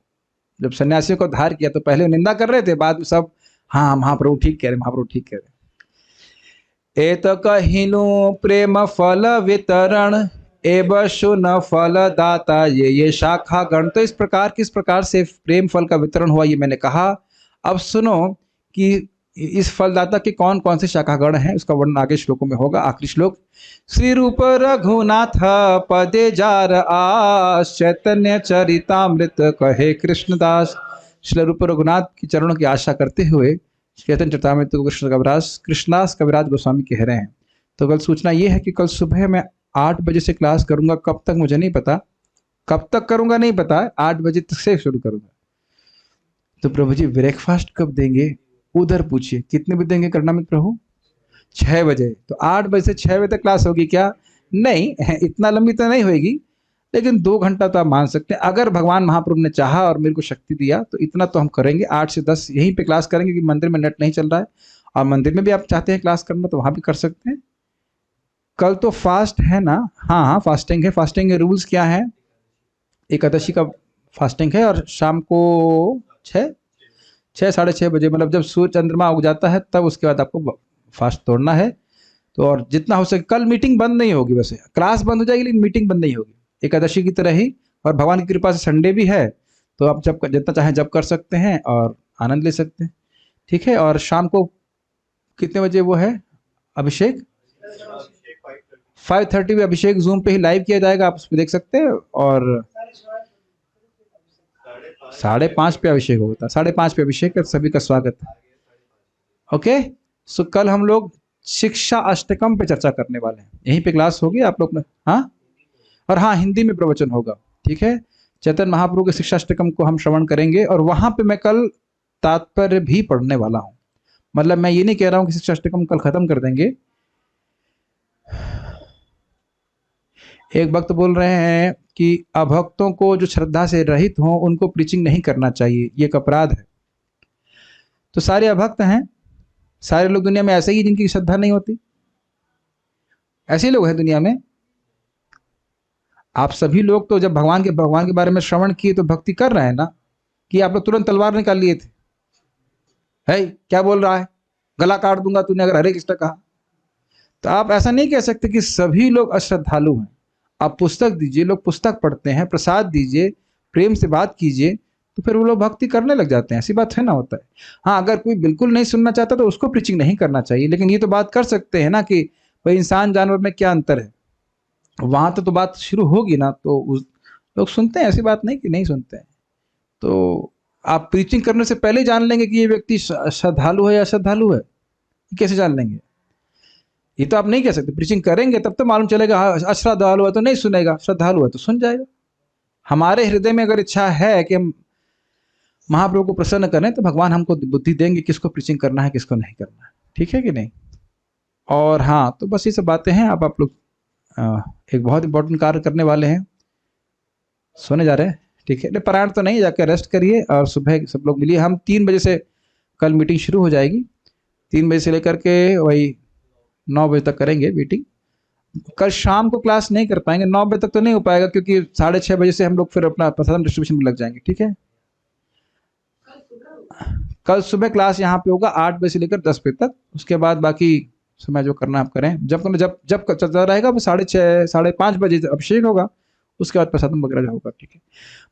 जब सन्यासियों को उद्धार किया तो पहले वो निंदा कर रहे थे, बाद में सब हाँ महाप्रभु ठीक कह रहे, महाप्रभु ठीक कह रहे। एत कहिनु प्रेम फल वितरण एवं सुन फल दाता ये शाखा गण। तो इस प्रकार किस प्रकार से प्रेम फल का वितरण हुआ ये मैंने कहा। अब सुनो कि इस फलदाता के कौन कौन से शाखागण हैं, उसका वर्णन आगे श्लोकों में होगा। आखिरी श्लोक, श्री रूप रघुनाथ पदे जार आस चैतन्य चरितामृत कहे कृष्णदास। श्री रूप रघुनाथ की चरणों की आशा करते हुए चैतन्य चरितामृत को कृष्णदास कविराज गोस्वामी कह रहे हैं। तो कल सूचना ये है कि कल सुबह मैं 8 बजे से क्लास करूंगा, कब तक मुझे नहीं पता, कब तक करूंगा नहीं पता, 8 बजे तक से शुरू करूंगा। तो प्रभु जी ब्रेकफास्ट कब देंगे उधर पूछिए, कितने बजे देंगे कर्णामृत प्रभु? 6 बजे। तो 8 बजे से 6 बजे तक क्लास होगी क्या? नहीं, इतना लंबी तो नहीं होगी, लेकिन 2 घंटा तो आप मान सकते हैं। अगर भगवान महाप्रभु ने चाहा और मेरे को शक्ति दिया तो इतना तो हम करेंगे। 8 से 10 यहीं पे क्लास करेंगे, क्योंकि मंदिर में नेट नहीं चल रहा है, और मंदिर में भी आप चाहते हैं क्लास करना तो वहां भी कर सकते हैं। कल तो फास्ट है ना? हाँ, फास्टिंग है। फास्टिंग के रूल्स क्या है? एकादशी का फास्टिंग है, और शाम को 6 साढ़े 6 बजे, मतलब जब सूर्य चंद्रमा उग जाता है तब उसके बाद आपको फास्ट तोड़ना है। तो और जितना हो सके, कल मीटिंग बंद नहीं होगी, वैसे क्लास बंद हो जाएगी लेकिन मीटिंग बंद नहीं होगी, एकादशी की तरह ही। और भगवान की कृपा से संडे भी है, तो आप जब जितना चाहें जब कर सकते हैं और आनंद ले सकते हैं, ठीक है। और शाम को कितने बजे वो है अभिषेक? 5:30 में अभिषेक जूम पे ही लाइव किया जाएगा, आप उस पर देख सकते हैं। और 5:30 पे अभिषेक होता है, 5:30 पे अभिषेक है। सभी का स्वागत है। ओके, सो कल हम लोग शिक्षा अष्टकम पे चर्चा करने वाले हैं, यहीं पे क्लास होगी आप लोग में। हाँ, और हाँ, हिंदी में प्रवचन होगा, ठीक है। चैतन्य महाप्रभु के शिक्षा अष्टकम को हम श्रवण करेंगे, और वहां पे मैं कल तात्पर्य भी पढ़ने वाला हूं। मतलब मैं ये नहीं कह रहा हूं कि शिक्षा अष्टकम कल खत्म कर देंगे। एक भक्त बोल रहे हैं कि अभक्तों को जो श्रद्धा से रहित हों उनको प्रीचिंग नहीं करना चाहिए, ये एक अपराध है। तो सारे अभक्त हैं, सारे लोग दुनिया में ऐसे ही जिनकी श्रद्धा नहीं होती, ऐसे लोग हैं दुनिया में। आप सभी लोग तो जब भगवान के बारे में श्रवण किए तो भक्ति कर रहे हैं ना, कि आप लोग तुरंत तलवार निकाल लिए थे, है क्या बोल रहा है, गला काट दूंगा तूने अगर हरे कृष्ण कहा। तो आप ऐसा नहीं कह सकते कि सभी लोग अश्रद्धालु हैं। आप पुस्तक दीजिए, लोग पुस्तक पढ़ते हैं, प्रसाद दीजिए, प्रेम से बात कीजिए, तो फिर वो लोग भक्ति करने लग जाते हैं। ऐसी बात है ना, होता है। हाँ, अगर कोई बिल्कुल नहीं सुनना चाहता तो उसको प्रीचिंग नहीं करना चाहिए, लेकिन ये तो बात कर सकते हैं ना कि भाई इंसान जानवर में क्या अंतर है, वहां तो बात शुरू होगी ना, तो लोग सुनते हैं, ऐसी बात नहीं कि नहीं सुनते हैं। तो आप प्रीचिंग करने से पहले जान लेंगे कि ये व्यक्ति श्रद्धालु है या अश्रद्धालु है, कैसे जान लेंगे? ये तो आप नहीं कह सकते। प्रीचिंग करेंगे तब तो मालूम चलेगा। हाँ, अश्रद्धालु है तो नहीं सुनेगा, श्रद्धालु है तो सुन जाएगा। हमारे हृदय में अगर इच्छा है कि हम महाप्रभु को प्रसन्न करें तो भगवान हमको बुद्धि देंगे किसको प्रीचिंग करना है, किसको नहीं करना है, ठीक है कि नहीं। और हाँ, तो बस ये सब बातें हैं। अब आप लोग एक बहुत इंपॉर्टेंट कार्य करने वाले हैं, सोने जा रहे हैं, ठीक है। पारायण तो नहीं, जाकर रेस्ट करिए, और सुबह सब लोग मिलिए। हम 3 बजे से कल मीटिंग शुरू हो जाएगी, 3 बजे से लेकर के वही 9 बजे तक करेंगे मीटिंग। कल शाम को क्लास नहीं कर पाएंगे, 9 बजे तक तो नहीं हो पाएगा, क्योंकि 6:30 बजे से हम लोग फिर अपना प्रसाद डिस्ट्रीब्यूशन में लग जाएंगे, ठीक है। कल सुबह क्लास यहाँ पे होगा 8 बजे से लेकर 10 बजे तक। उसके बाद बाकी समय जो करना आप करें। जब चलता रहेगा वो 6:30 5:30 बजे अभिषेक होगा, उसके बाद प्रसाद वगैरह होगा, ठीक है।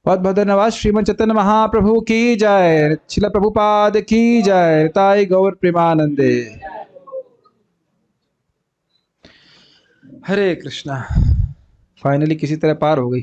बहुत बहुत धन्यवाद। श्रीमद चैतन्य महाप्रभु की जय, श्रील प्रभुपाद की जय, ताई गौर प्रेमानंदे। हरे कृष्णा। फाइनली किसी तरह पार हो गई।